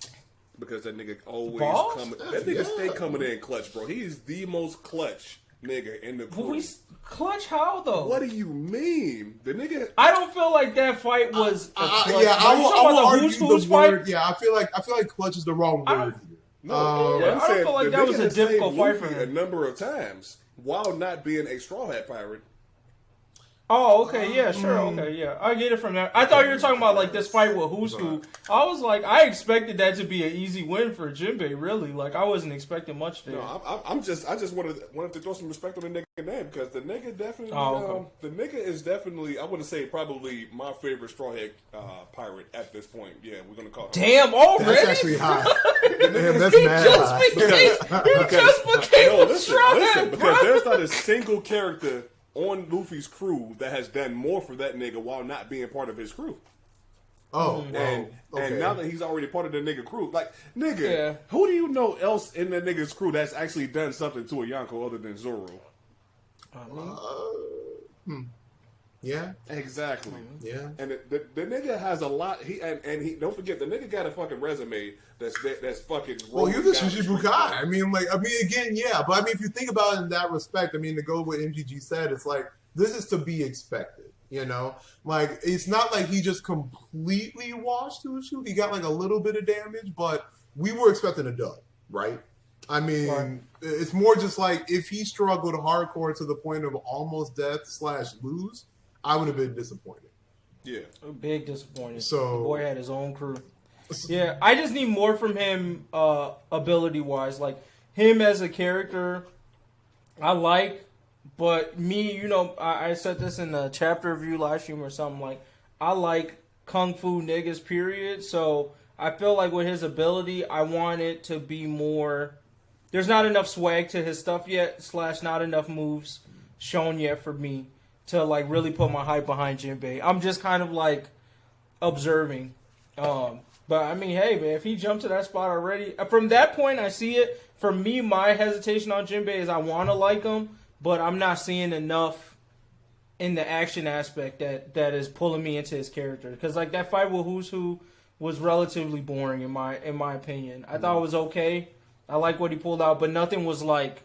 Because that nigga always Boss? coming. That nigga stay coming in clutch, bro. He's the most clutch nigga in the crew. Clutch how though? What do you mean? The nigga. I don't feel like that fight was. I will argue Who's the fight? word. Yeah, I feel like clutch is the wrong word here. No, I don't feel like the that was nigga a has difficult saved fight for Luffy him. a number of times while not being a Straw Hat pirate. Oh, okay, yeah, sure, okay, yeah. I get it from that. I thought you were talking about, like, this fight with Who's Who. I was like, I expected that to be an easy win for JINBEI, really. Like, I wasn't expecting much there. No, I just wanted to throw some respect on the nigga name, because the nigga definitely, the nigga is definitely, I wouldn't say probably my favorite Straw Hat pirate at this point. Yeah, we're gonna call him. Damn, already? That's actually high. Damn, that's He mad just high. became a Straw Hat, because bro. there's not a single character on Luffy's crew that has done more for that nigga while not being part of his crew. Oh, And okay. and now that he's already part of the nigga crew, like, nigga, who do you know else in the nigga's crew that's actually done something to a Yonko other than Zoro? Yeah, Exactly. yeah. And the nigga has a lot. He don't forget, the nigga got a fucking resume that's fucking. Well, you're the rolling down Shichibukai. street. I mean, again, yeah. But I mean, if you think about it in that respect, I mean, to go with MGG said, it's like, this is to be expected, you know? Like, it's not like he just completely washed Ushu. He got, like, a little bit of damage, but we were expecting a dud, right? I mean, it's more just like, if he struggled hardcore to the point of almost death / lose, I would have been disappointed. Yeah. Big disappointed. So- the boy had his own crew. Yeah, I just need more from him ability-wise. Like, him as a character, I like, but me, you know, I said this in the chapter review live stream or something, like, I like Kung Fu niggas, period. So I feel like with his ability, I want it to be more... There's not enough swag to his stuff yet, / not enough moves shown yet for me to, like, really put my hype behind JINBEI. I'm just kind of, like, observing. But, I mean, hey, man, if he jumped to that spot already... From that point, I see it. For me, my hesitation on JINBEI is I want to like him, but I'm not seeing enough in the action aspect that is pulling me into his character. Because, like, that fight with Who's Who was relatively boring, in my opinion. I thought it was okay. I like what he pulled out, but nothing was, like...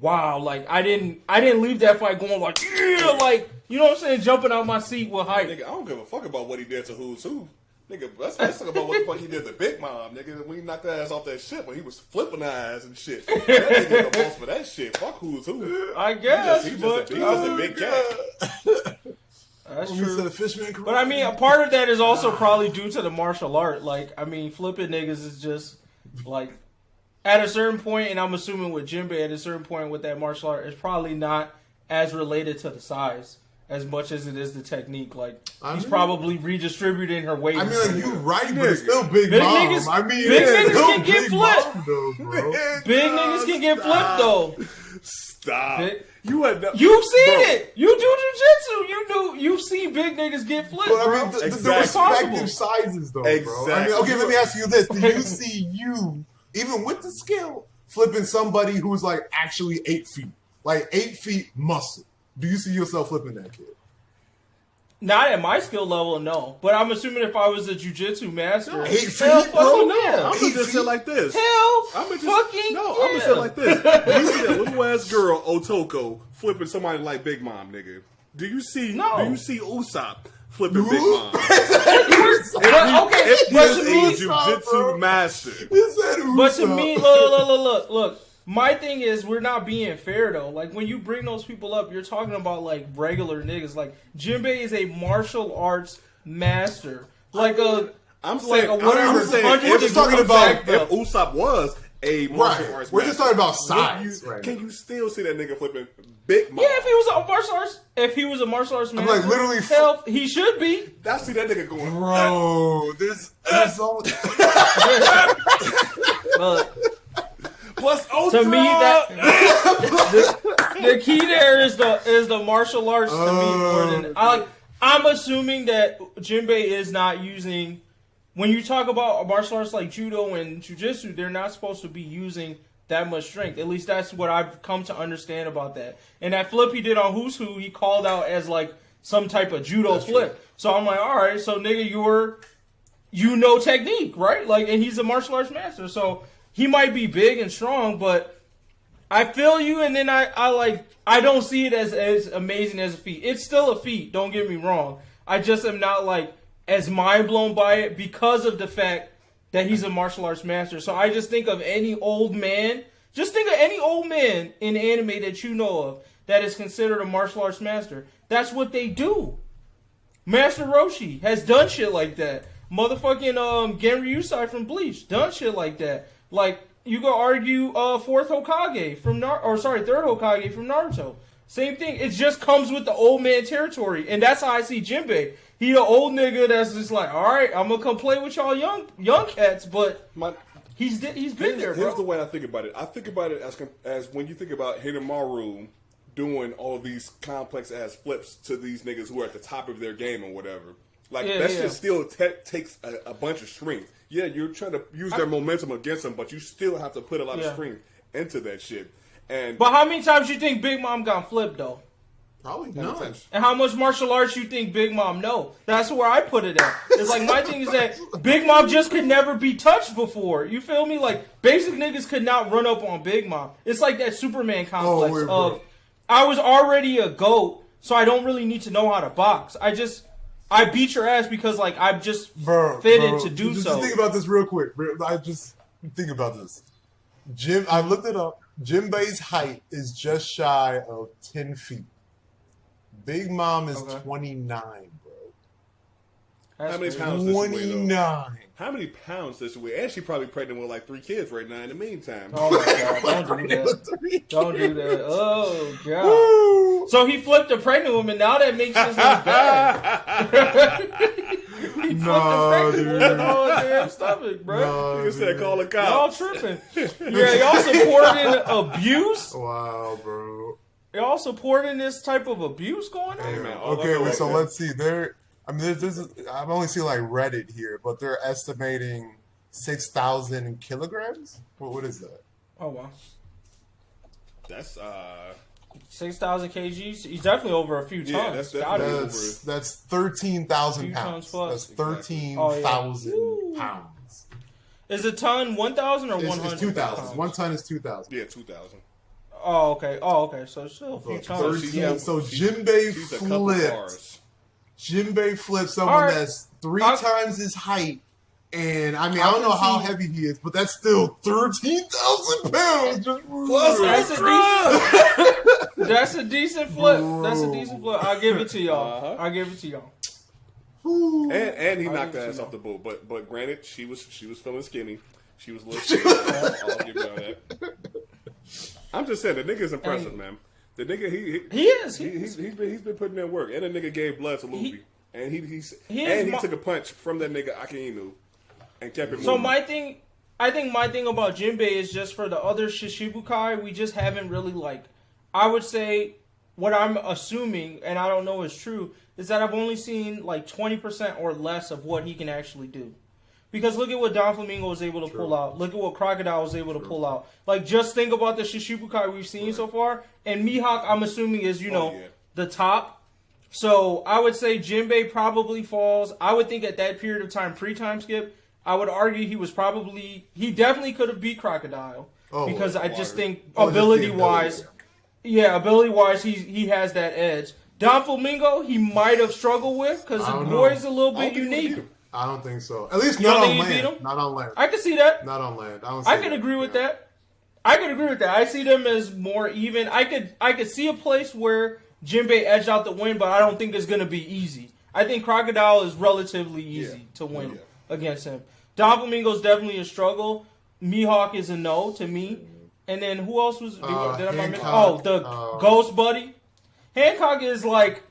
Wow, like, I didn't leave that fight going like, yeah, like, you know what I'm saying, jumping out my seat with hype. Nigga, I don't give a fuck about what he did to Who's Who. Nigga, let's talk about what the fuck he did to Big Mom, nigga. When he knocked that ass off that shit, when he was flipping eyes and shit. That nigga the boss for that shit. Fuck Who's Who. I guess, He's just a big cat. That's When we true. said the Fishman But I mean, a part of that is also probably due to the martial art. Like, I mean, flipping niggas is just, like, at a certain point, and I'm assuming with JINBEI, at a certain point with that martial art, it's probably not as related to the size as much as it is the technique. Like, he's probably redistributing her weight. I mean, like, you're right, but it's still Big Big Mom. niggas- I mean, big it's niggas still can get Big flipped. Mom, though, bro. Big niggas can get flipped, though. Stop. Big- You had no, You've seen bro. it. You do jujitsu. You've seen big niggas get flipped, But I bro. mean, the Exactly. respective sizes, though, bro. I mean, Exactly. okay, let me ask you this: did you see you, even with the skill, flipping somebody who's like actually 8 feet, like 8 feet muscle? Do you see yourself flipping that kid? Not at my skill level, no. But I'm assuming if I was a jujitsu master, 8 feet, hell bro? fucking No. yeah. I'm gonna just say like this. Hell I'm gonna fucking just say like this. You see that little ass girl Otoko flipping somebody like Big Mom, nigga? Do you see? No. Do you see Usopp flipping Big Mom. Okay, If but he's to a me, jujitsu master. but to me, look. My thing is, we're not being fair though. Like when you bring those people up, you're talking about like regular niggas. Like JINBEI is a martial arts master. Like I'm saying we're just talking about if Usopp was a martial arts We're master, just talking about size. Can you still see that nigga flipping Big Mom? Yeah, if he was a martial arts master, like literally hell, he should be. I see that nigga going, bro. There's so plus Ultra. To me, that the key there is the martial arts. To me, more than I'm assuming that JINBEI is not using. When you talk about martial arts like judo and jujitsu, they're not supposed to be using that much strength. At least that's what I've come to understand about that. And that flip he did on Who's Who, he called out as like some type of judo flip. True. So I'm like, all right, so nigga, you know technique, right? Like, and he's a martial arts master, so he might be big and strong, but I feel you. And then I don't see it as amazing as a feat. It's still a feat. Don't get me wrong. I just am not like as mind blown by it because of the fact that he's a martial arts master. So I just think of any old man. Just think of any old man in anime that you know of that is considered a martial arts master. That's what they do. Master Roshi has done shit like that. Motherfucking Genryusai from Bleach done shit like that. Like you could argue third Hokage from Naruto. Same thing. It just comes with the old man territory, and that's how I see JINBEI. He an old nigga that's just like, all right, I'm gonna come play with y'all young cats, but he's been there, bro. Here's the way I think about it. I think about it as when you think about Hinamaru doing all these complex ass flips to these niggas who are at the top of their game or whatever. Like that shit still takes a bunch of strength. Yeah, you're trying to use their momentum against them, but you still have to put a lot of strength into that shit. But how many times you think Big Mom got flipped though? Probably none. And how much martial arts you think Big Mom know? That's where I put it at. It's like my thing is that Big Mom just could never be touched before. You feel me? Like basic niggas could not run up on Big Mom. It's like that Superman complex of I was already a GOAT, so I don't really need to know how to box. I beat your ass because like I'm just fitted to do so. Just think about this real quick. I just think about this. I looked it up. JINBEI's height is just shy of 10 feet. Big Mom is 29, bro. How many pounds does she weigh, though? 29. How many pounds does she weigh? And she's probably pregnant with like 3 kids right now in the meantime. Oh my God, don't do that. Don't do that. Oh God. Woo. So he flipped a pregnant woman. Now that makes this look bad. He flipped a pregnant woman on her damn stomach, bro. No, you said call the cops. Y'all tripping. Yeah, y'all supporting abuse? Wow, bro. Y'all supporting this type of abuse going on? Hey, man, okay, so let's see. I've only seen like Reddit here, but they're estimating 6,000 kilograms. What is that? Oh wow, that's 6,000 kgs. He's definitely over a few tons. Yeah, that's definitely over. That's 13,000 pounds. That's 13,000 pounds. Is a ton 1,000 or 100? It's 2,000. 1 ton is 2,000. Yeah, 2,000. Oh okay. So still a few tons. So JINBEI flips someone that's 3 times his height, and I mean I don't know how heavy he is, but that's still 13,000 pounds. That's a decent flip. That's a decent flip. I'll give it to y'all. I'll give it to y'all. And he knocked her ass off the boat. But granted, she was feeling skinny. She was a little skinny. I'll give you all that. I'm just saying the nigga's impressive, man. The nigga he's been putting in work, and the nigga gave blood to Luffy, and he took a punch from that nigga Akainu and kept it moving. So I think my thing about JINBEI is just for the other Shishibukai, we just haven't really like. I would say what I'm assuming, and I don't know is true, is that I've only seen like 20% or less of what he can actually do. Because look at what Don Flamingo was able to pull out. Look at what Crocodile was able to pull out. Like, just think about the Shishibukai we've seen so far. And Mihawk, I'm assuming, is, the top. So, I would say JINBEI probably falls. I would think at that period of time, pre-time skip, I would argue he definitely could have beat Crocodile. Because I just think ability-wise, he has that edge. Don Flamingo, he might have struggled with because the boy's a little bit unique. I don't think so. At least You not don't on think he beat land. him? Not on land. I can see that. Not on land. I can agree with that. I can agree with that. I see them as more even. I could see a place where Jinbei edged out the win, but I don't think it's going to be easy. I think Crocodile is relatively easy to win against him. Don Flamingo's definitely a struggle. Mihawk is a no to me. And then who else was? Did I mention? Oh, the Ghost Buddy. Hancock is like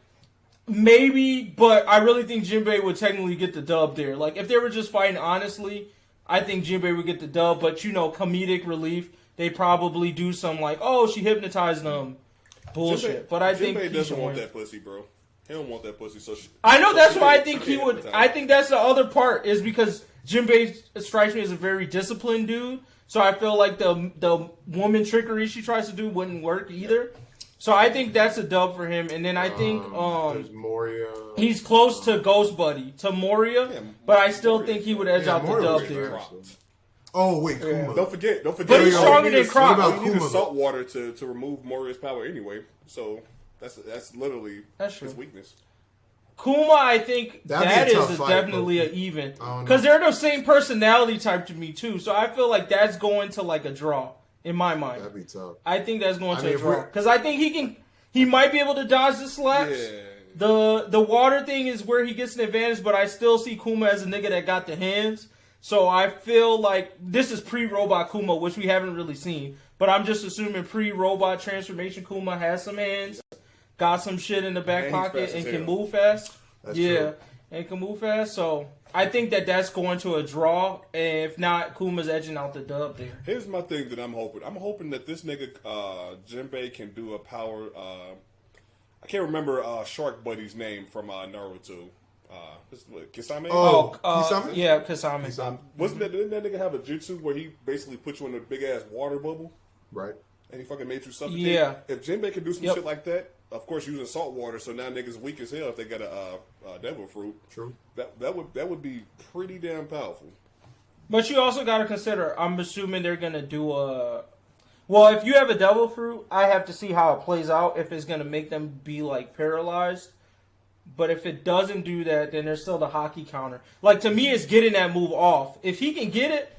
maybe, but I really think Jinbei would technically get the dub there. Like if they were just fighting honestly, I think Jinbei would get the dub. But comedic relief, they probably do some like, oh, she hypnotized them, bullshit. But I think Jinbei doesn't want that pussy, bro. He don't want that pussy. So I know that's why I think he would. I think that's the other part is because Jinbei strikes me as a very disciplined dude. So I feel like the woman trickery she tries to do wouldn't work either. So I think that's a dub for him. And then I think Moria. He's close to Ghost Buddy, to Moria, but I still think he would edge out the dub there. Oh wait, Kuma. Don't forget. But he's stronger than Croc. You need the salt water to remove Moria's power anyway. So that's literally his weakness. Kuma, I think that is definitely an even. Because they're the same personality type to me, too. So I feel like that's going to, like, a draw, in my mind. That'd be tough. I think that's going to a draw. Because I think he might be able to dodge the slaps. Yeah. The water thing is where he gets an advantage, but I still see Kuma as a nigga that got the hands. So I feel like this is pre-robot Kuma, which we haven't really seen. But I'm just assuming pre-robot transformation Kuma has some hands. Got some shit in the back pocket and can move fast. That's true. And can move fast. So I think that's going to a draw. And if not, Kuma's edging out the dub there. Here's my thing that I'm hoping. I'm hoping that this nigga Jinbei can do a power. I can't remember Shark Buddy's name from Naruto. Kisame? Kisame? Yeah, Kisame. Didn't that nigga have a jutsu where he basically put you in a big ass water bubble? Right. And he fucking made you suffocate? Yeah. If Jinbei can do some shit like that, of course using salt water, so now niggas weak as hell if they got a devil fruit. True. That would be pretty damn powerful. But you also got to consider, I'm assuming they're going to do a... Well, if you have a devil fruit, I have to see how it plays out, if it's going to make them be, like, paralyzed. But if it doesn't do that, then there's still the hockey counter. Like, to me, it's getting that move off. If he can get it,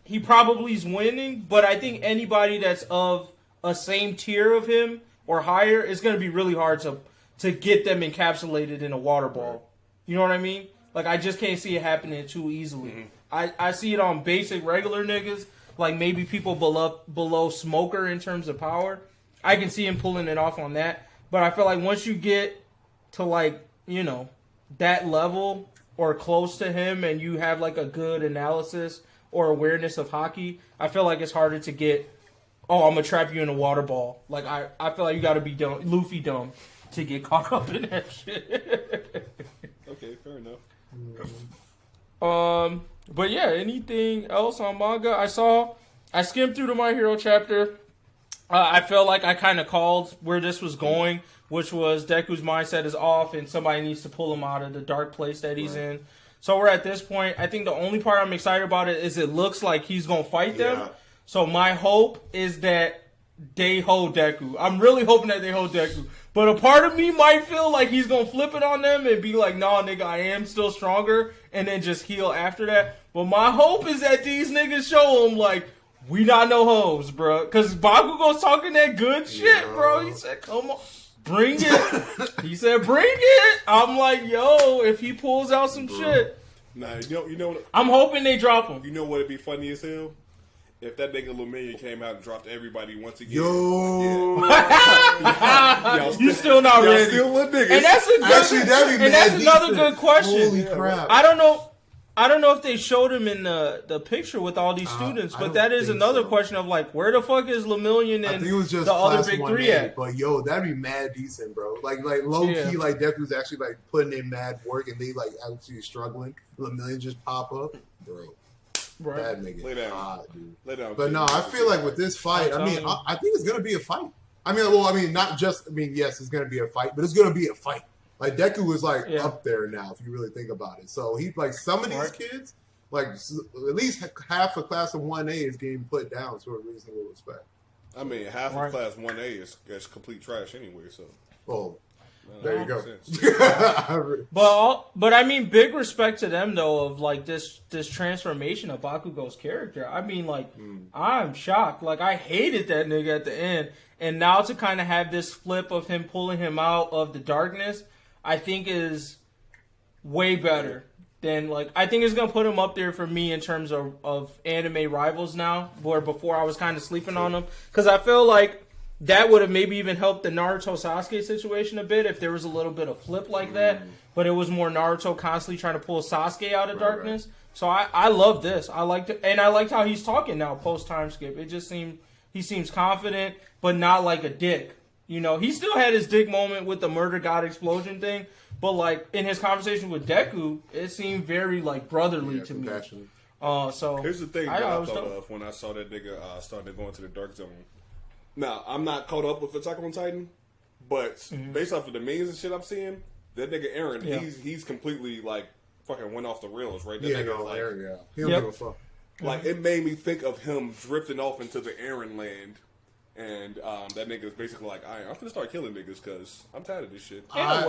he probably is winning. But I think anybody that's of a same tier of him or higher, it's going to be really hard to get them encapsulated in a water ball. You know what I mean? Like, I just can't see it happening too easily. Mm-hmm. I see it on basic, regular niggas, like maybe people below Smoker in terms of power. I can see him pulling it off on that. But I feel like once you get to, like, that level or close to him and you have, like, a good analysis or awareness of hockey, I feel like it's harder to get, oh, I'm going to trap you in a water ball. Like, I feel like you got to be dumb, Luffy dumb to get caught up in that shit. Okay, fair enough. But yeah, anything else on manga? I skimmed through the My Hero chapter. I felt like I kind of called where this was going, which was Deku's mindset is off and somebody needs to pull him out of the dark place that he's in. So we're at this point. I think the only part I'm excited about is it looks like he's going to fight them. So my hope is that they hold Deku. I'm really hoping that they hold Deku. But a part of me might feel like he's going to flip it on them and be like, nah, nigga, I am still stronger, and then just heal after that. But my hope is that these niggas show him, like, we not no hoes, bro. Because Bakugo's talking that good shit, bro. He said, come on, bring it. He said, bring it. I'm like, yo, if he pulls out some shit. Nah, you know what? I'm hoping they drop him. You know what would be funny as hell? If that nigga Luminion came out and dropped everybody once again. You still not ready. Still little niggas. And that's another good question. Holy crap. I don't know if they showed him in the picture with all these students, but that is another question of, like, where the fuck is Lemillion and the other big three at? But yo, that'd be mad decent, bro. Like low key, like Deku's actually like putting in mad work and they like actually struggling. Lemillion just pop up, bro. Right. That nigga hot, dude. Lay down, but no, I feel like with this fight, I think it's gonna be a fight. Yes, it's gonna be a fight, but it's gonna be a fight. Like Deku is like up there now, if you really think about it. So he like some of these kids, like at least half a class of 1A is getting put down to a reasonable respect. I mean, half of class 1A is complete trash anyway. So, There you Makes go. sense. But I mean, big respect to them though of like this transformation of Bakugo's character. I mean, like I'm shocked. Like I hated that nigga at the end, and now to kind of have this flip of him pulling him out of the darkness, I think is way better than like I think it's gonna put him up there for me in terms of anime rivals now. Where before I was kind of sleeping on him because I feel like. That would have maybe even helped the Naruto Sasuke situation a bit if there was a little bit of flip like that. But it was more Naruto constantly trying to pull Sasuke out of darkness. Right. So I love this. I liked it, and I liked how he's talking now post time skip. It just he seems confident, but not like a dick. You know, he still had his dick moment with the murder god explosion thing, but like in his conversation with Deku, it seemed very like brotherly to me. So here's the thing that I thought of when I saw that nigga starting to go into the dark zone. Now, I'm not caught up with Attack on Titan, but based off of the memes and shit I'm seeing, that nigga Eren, he's completely like fucking went off the rails, right? That nigga, like, Eren, he don't give a fuck. Like it made me think of him drifting off into the Eren land, and that nigga is basically like, I'm gonna start killing niggas because I'm tired of this shit. I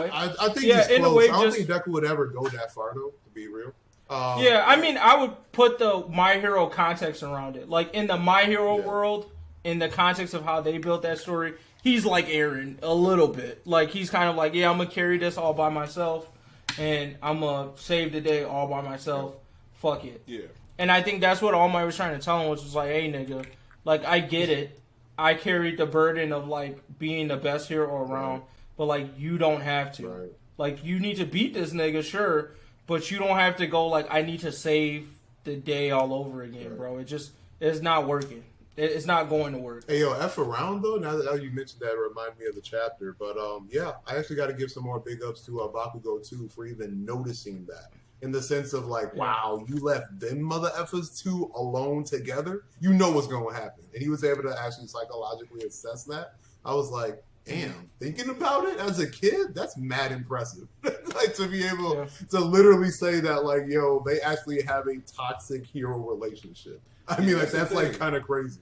think he's close. I don't think Deku would ever go that far though, to be real. I mean, I would put the My Hero context around it, like in the My Hero world. In the context of how they built that story, he's like Eren a little bit. Like, he's kind of like, yeah, I'm going to carry this all by myself, and I'm going to save the day all by myself. Fuck it. Yeah. And I think that's what All Might was trying to tell him, which was like, hey, nigga, like, I get it. I carried the burden of, like, being the best hero around, but, like, you don't have to. Right. Like, you need to beat this nigga, sure, but you don't have to go, like, I need to save the day all over again, bro. It's not working. It's not going to work. Hey, yo, F around, though, now that you mentioned that, it reminded me of the chapter. But, yeah, I actually got to give some more big ups to Bakugo, too, for even noticing that. In the sense of, like, wow, you left them mother effers two alone together? You know what's going to happen. And he was able to actually psychologically assess that. I was like, damn, thinking about it as a kid, that's mad impressive. Like, to be able to literally say that, like, yo, they actually have a toxic hero relationship. I mean, like, that's like kind of crazy.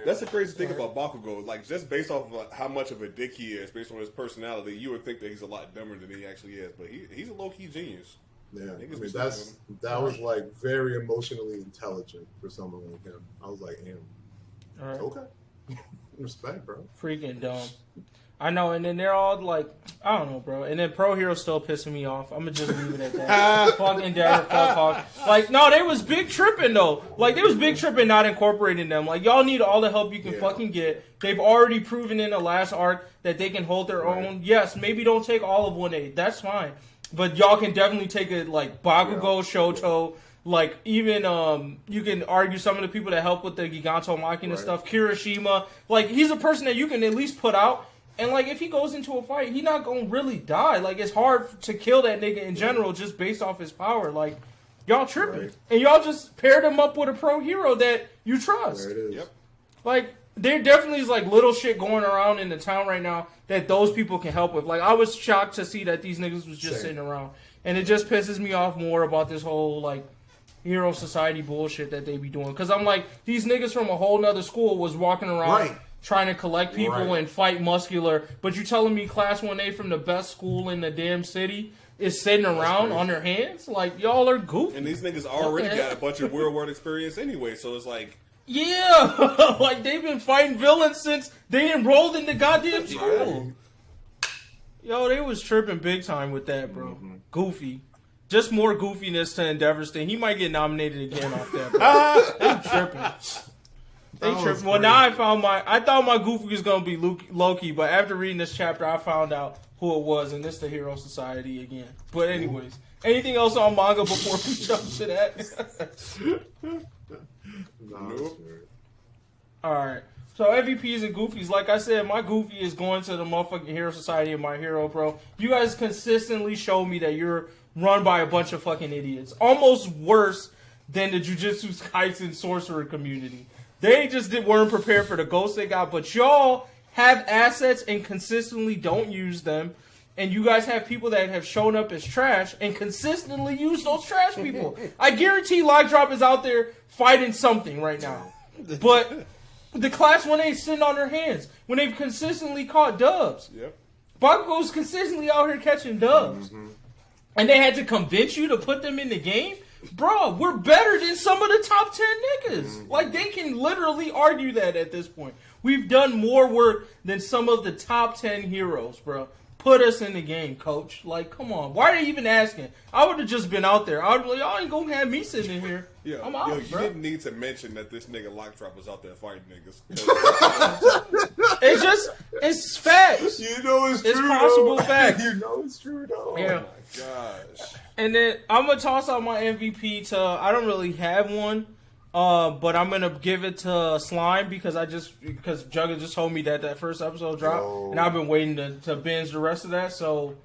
That's the crazy thing about Bakugo. Like, just based off of like, how much of a dick he is, based on his personality, you would think that he's a lot dumber than he actually is. But he's a low-key genius. Yeah, I mean, that was like very emotionally intelligent for someone like him. I was like, damn. Okay. Respect, bro. Freaking dumb. I know, and then they're all like, I don't know, bro. And then Pro Hero's still pissing me off. I'm gonna just leave it at that. Fuck Endeavor, fuck Hawk. Like, no, they was big tripping though. Like, they was big tripping not incorporating them. Like, y'all need all the help you can fucking get. They've already proven in the last arc that they can hold their own. Yes, maybe don't take all of 1A. That's fine. But y'all can definitely take it like Bakugo, Shoto. Like, even, you can argue some of the people that help with the Giganto Machina stuff. Kirishima. Like, he's a person that you can at least put out. And, like, if he goes into a fight, he's not going to really die. Like, it's hard to kill that nigga in general just based off his power. Like, y'all tripping. Right. And y'all just paired him up with a pro hero that you trust. There it is. Yep. Like, there definitely is, like, little shit going around in the town right now that those people can help with. Like, I was shocked to see that these niggas was just sitting around. And it just pisses me off more about this whole, like, hero society bullshit that they be doing. Because I'm like, these niggas from a whole nother school was walking around trying to collect people and fight muscular. But you telling me Class 1A from the best school in the damn city is sitting around on their hands? Like, y'all are goofy. And these niggas already got a bunch of real world experience anyway, so it's like... Yeah! Like, they've been fighting villains since they enrolled in the goddamn school. Yo, they was tripping big time with that, bro. Goofy. Just more goofiness to Endeavor's thing. He might get nominated again off that, bro. They tripping. They tripping. Well, now I thought my Goofy was going to be Loki, but after reading this chapter, I found out who it was, and it's the Hero Society again. But anyways, anything else on manga before we jump to that? Nope. Alright. So MVPs and Goofies, like I said, my Goofy is going to the motherfucking Hero Society and my hero, bro. You guys consistently show me that you're run by a bunch of fucking idiots. Almost worse than the Jujutsu Kaisen sorcerer community. They just weren't prepared for the ghosts they got, but y'all have assets and consistently don't use them. And you guys have people that have shown up as trash and consistently use those trash people. I guarantee Lockdrop is out there fighting something right now. But the Class 1A is sitting on their hands when they've consistently caught dubs. Yep. Bakugo's consistently out here catching dubs. And they had to convince you to put them in the game? Bro, we're better than some of the top 10 niggas. Like, they can literally argue that at this point. We've done more work than some of the top 10 heroes, bro. Put us in the game, coach. Like, come on. Why are they even asking? I would have just been out there. I would be like, y'all ain't gonna have me sitting in here. Yeah, I'm out, you bro. didn't need to mention that this nigga Lockdrop was out there fighting niggas. It's facts. You know it's true. It's possible though. facts. You know it's true though. Yeah. Oh my gosh. And then I'm gonna toss out my MVP to I don't really have one, but I'm gonna give it to Slime because Jugga just told me that first episode dropped, and I've been waiting to binge the rest of that. So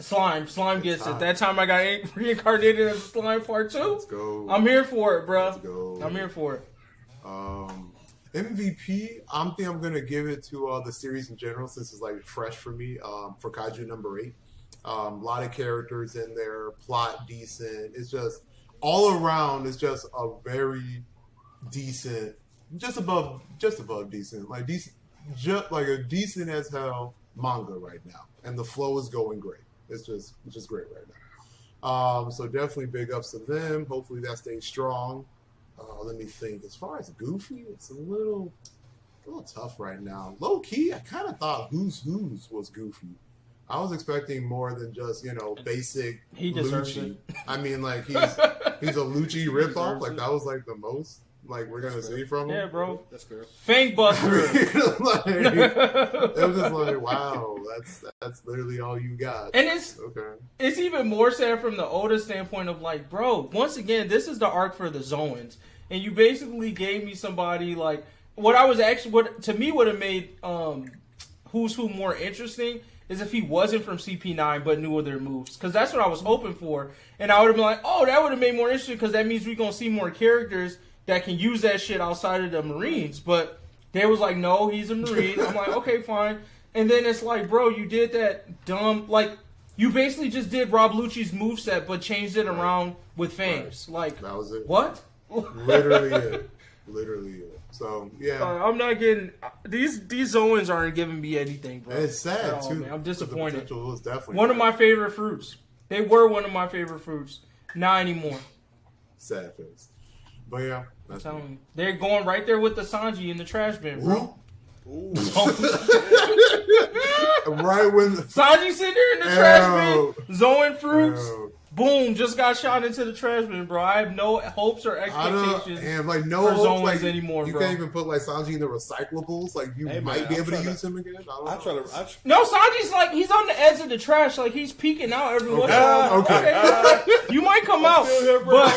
Slime gets it. That time I got reincarnated as a Slime Part 2. Let's go. I'm here for it, bro. Let's go. I'm here for it. MVP, I'm gonna give it to the series in general since it's like fresh for me. For Kaiju number 8, a lot of characters in there, plot decent. It's just all around. It's just a very decent, just above decent, like decent, just like a decent as hell manga right now, and the flow is going great. It's just great right now. So definitely big ups to them. Hopefully that stays strong. Let me think. As far as Goofy, it's a little tough right now. Low key, I kind of thought Who's was Goofy. I was expecting more than just basic He deserves Lucci. it. I mean, like he's a Lucci ripoff. Like that was like the most like we're gonna see from him. Yeah, bro. That's fair. Fang Buster. Like, it was just like, wow, that's literally all you got. And Okay. it's even more sad from the Oda standpoint of like, bro, once again, this is the arc for the Zoans. And you basically gave me somebody like what to me would have made Who's Who more interesting is if he wasn't from CP9 but knew of their moves. Because that's what I was hoping for. And I would have been like, oh, that would have made more interesting because that means we're going to see more characters that can use that shit outside of the Marines. But they was like, no, he's a Marine. I'm like, okay, fine. And then it's like, bro, you did that dumb, like, you basically just did Rob Lucci's moveset but changed it around with fangs. Like, That was it. what? Literally it. Literally it. So yeah. I'm not getting these Zoans aren't giving me anything, bro. And it's sad At all, too. man. I'm The disappointed. potential was definitely One of there. my favorite fruits. They were one of my favorite fruits. Not anymore. Sad face. But yeah, I'm that's telling you. They're going right there with the Sanji in the trash bin, bro. Ooh. right when Sanji sitting there in the trash bin, Zoan fruits. Ew. Boom, just got shot into the trash bin, bro. I have no hopes or I don't expectations. and like no for hopes, Zoans like, anymore, you bro. can't even put like Sanji in the recyclables. Like you Hey, might man, be I'm able to trying use him again. I try to. No, Sanji's like, he's on the edge of the trash. Like, he's peeking out every once in a while. Okay. You might come out. still here, bro. But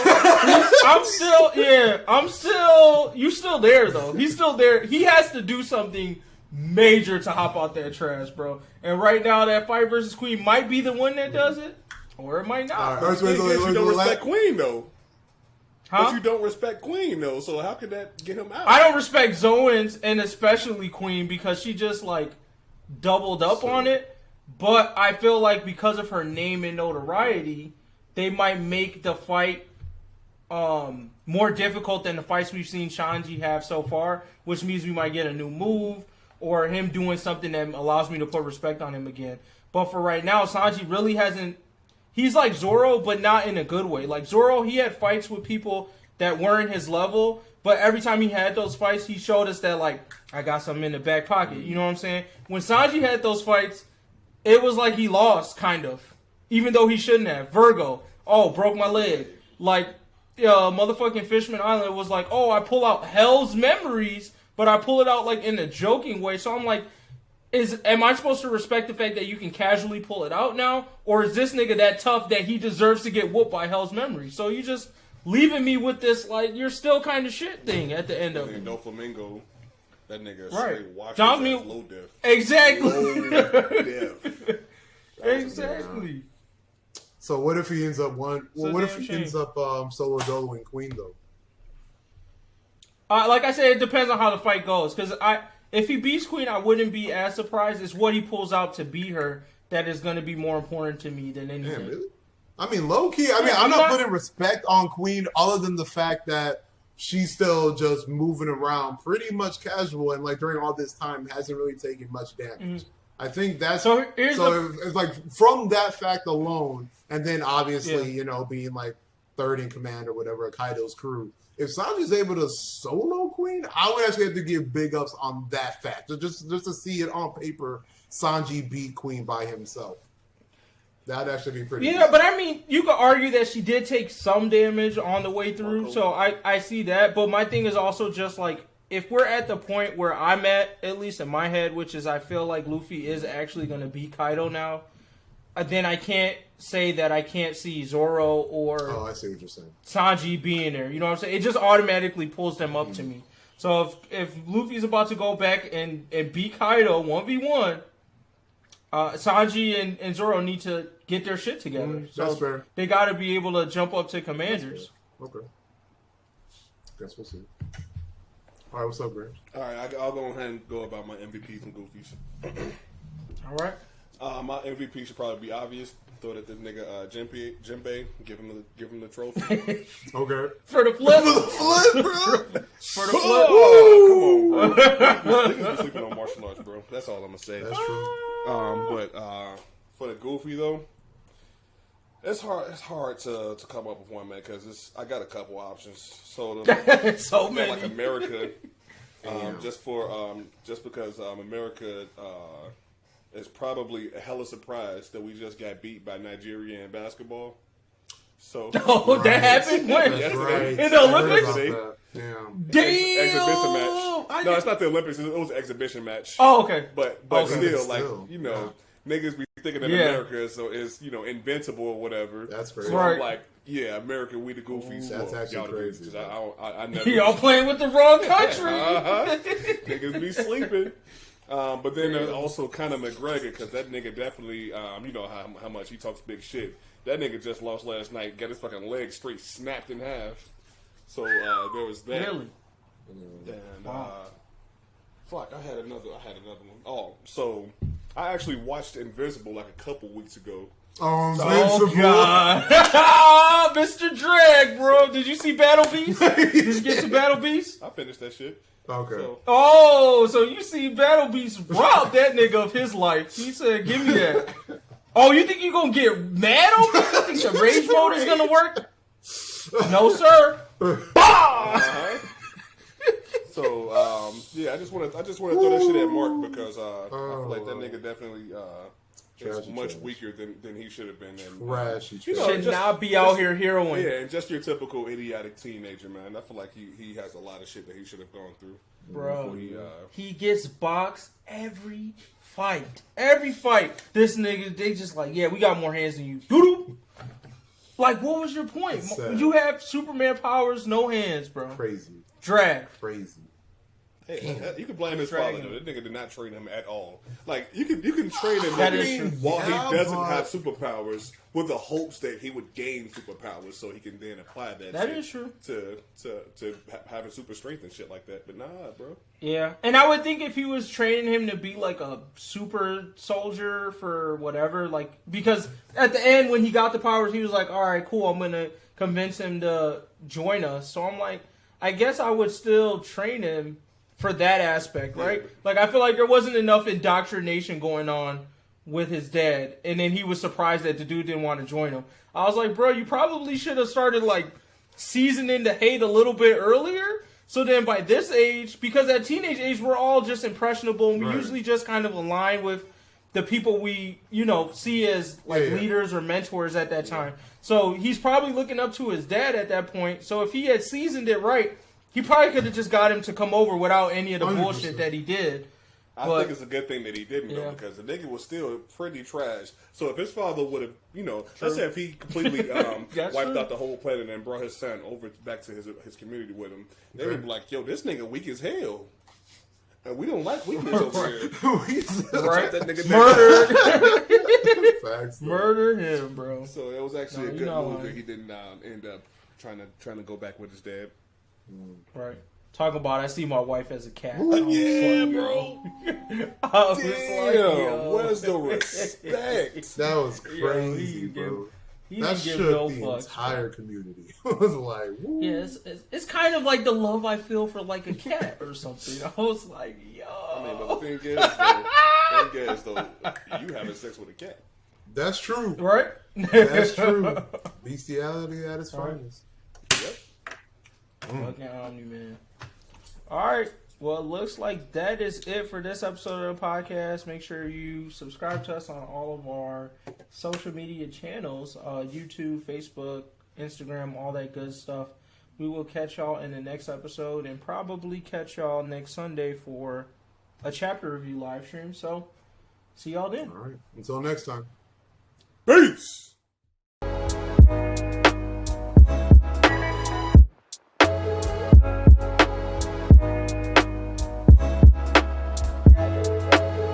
you still there, though. He's still there. He has to do something major to hop out that trash, bro. And right now, that fight versus Queen might be the one that does it, or it might not. All right. But you don't respect Queen though. Huh? But you don't respect Queen though. So how could that get him out? I don't respect Zoans and especially Queen because she just like doubled up on it. But I feel like because of her name and notoriety, they might make the fight more difficult than the fights we've seen Shanji have so far, which means we might get a new move or him doing something that allows me to put respect on him again. But for right now, Sanji really hasn't. He's like Zoro, but not in a good way. Like Zoro, he had fights with people that weren't his level, but every time he had those fights, he showed us that, like, I got something in the back pocket. You know what I'm saying? When Sanji had those fights, it was like he lost, kind of. Even though he shouldn't have. Virgo, oh, broke my leg. Like, motherfucking Fishman Island was like, oh, I pull out Hell's Memories, but I pull it out, like, in a joking way. So I'm like, am I supposed to respect the fact that you can casually pull it out now? Or is this nigga that tough that he deserves to get whooped by Hell's Memories? So you just leaving me with this, like, you're still kind of shit thing at the end of it. No Flamingo, that nigga Right. straight washed John his ass Mew- low def. Exactly. Low def. Exactly. So what if he ends up what if damn he shame. ends up solo doloing Queen though? Like I said, it depends on how the fight goes. Because if he beats Queen, I wouldn't be as surprised. It's what he pulls out to beat her that is going to be more important to me than anything. Damn, really? I mean, low key. I mean, I'm not putting respect on Queen other than the fact that she's still just moving around pretty much casual and like during all this time hasn't really taken much damage. I think that's So here's it's like from that fact alone, and then obviously Yeah. being like third in command or whatever, Kaido's crew. If Sanji's able to solo Queen, I would actually have to give big ups on that fact. Just to see it on paper, Sanji beat Queen by himself. That'd actually be pretty. Yeah, but I mean, you could argue that she did take some damage on the way through, so I see that. But my thing is also just like, if we're at the point where I'm at least in my head, which is I feel like Luffy is actually going to beat Kaido now, then I can't say that I can't see Zoro or Oh, I see what you're saying. Sanji being there. You know what I'm saying? It just automatically pulls them up to me. So if Luffy's about to go back and beat Kaido 1v1, Sanji and Zoro need to get their shit together. That's fair. They got to be able to jump up to commanders. Okay. Guess we'll see. All right, what's up, Grant? All right, I'll go ahead and go about my MVPs and Goofies. All right. My MVP should probably be obvious. Throw it at this nigga JINBEI. Give him the trophy. Okay. For the flip. Flip, bro. For the flip. Oh, come on, bro. Niggas be sleeping on martial arts, bro. That's all I'm gonna say. That's true. But for the Goofy though, it's hard to come up with one, man, because I got a couple options. So So many. like America, just because America is probably a hella surprised that we just got beat by Nigeria in basketball. So Oh, that happened when? That's right. In the Olympics? I heard about that. Damn. Damn. exhibition match. No, it's not the Olympics. It was an exhibition match. Oh, okay. But Okay. still, Still, niggas be thinking that Yeah. America is invincible or whatever. That's crazy. So Right. I'm like, yeah, America, we the Goofies. That's Well, actually y'all the crazy. Goofies, 'cause I never. Y'all playing with the wrong country. Niggas be sleeping. But then there's also Conor McGregor, because that nigga definitely, you know how much he talks big shit. That nigga just lost last night, got his fucking leg straight snapped in half. So there was that. Really? And Wow. fuck, I had another one. Oh, so I actually watched Invincible like a couple weeks ago. Oh, Invincible. God. Mr. Drag, bro. Did you see Battle Beast? Did you get to Battle Beast? I finished that shit. Okay. So, Oh, so you see Battle Beast rob that nigga of his life. He said, give me that. Oh, you think you gonna get mad on me? You think the rage mode is gonna work? No, sir. Bah! So yeah, I just want to throw that shit at Mark because I feel like that nigga definitely is much weaker than he should have been. And, Trashy. you know, Should just- not be out here heroing. Yeah, and just your typical idiotic teenager, man. I feel like he has a lot of shit that he should have gone through. Bro, before he gets boxed every fight. Every fight. This nigga, they just like, yeah, we got more hands than you. Doo-doo. Like, what was your point? It's sad. You have Superman powers, no hands, bro. Crazy. Drag. Crazy. Hey, you can blame his Dragon. father though. That nigga did not train him at all. Like you can train him That nigga, is true. while Yeah, he doesn't but- have superpowers with the hopes that he would gain superpowers so he can then apply that. That shit is true. To having super strength and shit like that. But nah, bro. Yeah. And I would think if he was training him to be like a super soldier for whatever, like, because at the end when he got the powers, he was like, all right, cool, I'm going to convince him to join us. So I'm like, I guess I would still train him for that aspect, right? Yeah. Like, I feel like there wasn't enough indoctrination going on with his dad, and then he was surprised that the dude didn't want to join him. I was like, bro, you probably should have started, like, seasoning the hate a little bit earlier, so then by this age, because at teenage age, we're all just impressionable, and we Right. usually just kind of align with the people we, see as, like, Yeah. leaders or mentors at that time. So he's probably looking up to his dad at that point, so if he had seasoned it right, he probably could have just got him to come over without any of the 100%. bullshit that he did. I But- think it's a good thing that he didn't Yeah. though, because the nigga was still pretty trash. So if his father would have, let's say if he completely That's wiped true. out the whole planet and brought his son over back to his community with him, they would be like, yo, this nigga weak as hell. And we don't like weakness over here. Right? That nigga down. Murder. Facts. though. Murder him, bro. So it was actually No, a you good know move why. that he didn't end up trying to go back with his dad. Right. Talk about I see my wife as a cat. Ooh, I was yeah, like, bro. I was like, Damn, yo. where's the respect? That was Yo, crazy, he bro. He That didn't give shook no the fucks. entire community. It was like, woo. Yeah, it's kind of like the love I feel for like a cat or something. I was like, yo. I mean, but the thing is though, you having sex with a cat. That's true. Right? That's true. Bestiality at its finest. Yep. Fucking Omni, man. Alright. Well, it looks like that is it for this episode of the podcast. Make sure you subscribe to us on all of our social media channels. YouTube, Facebook, Instagram, all that good stuff. We will catch y'all in the next episode and probably catch y'all next Sunday for a chapter review live stream. So, see y'all then. All right. Until next time. Peace.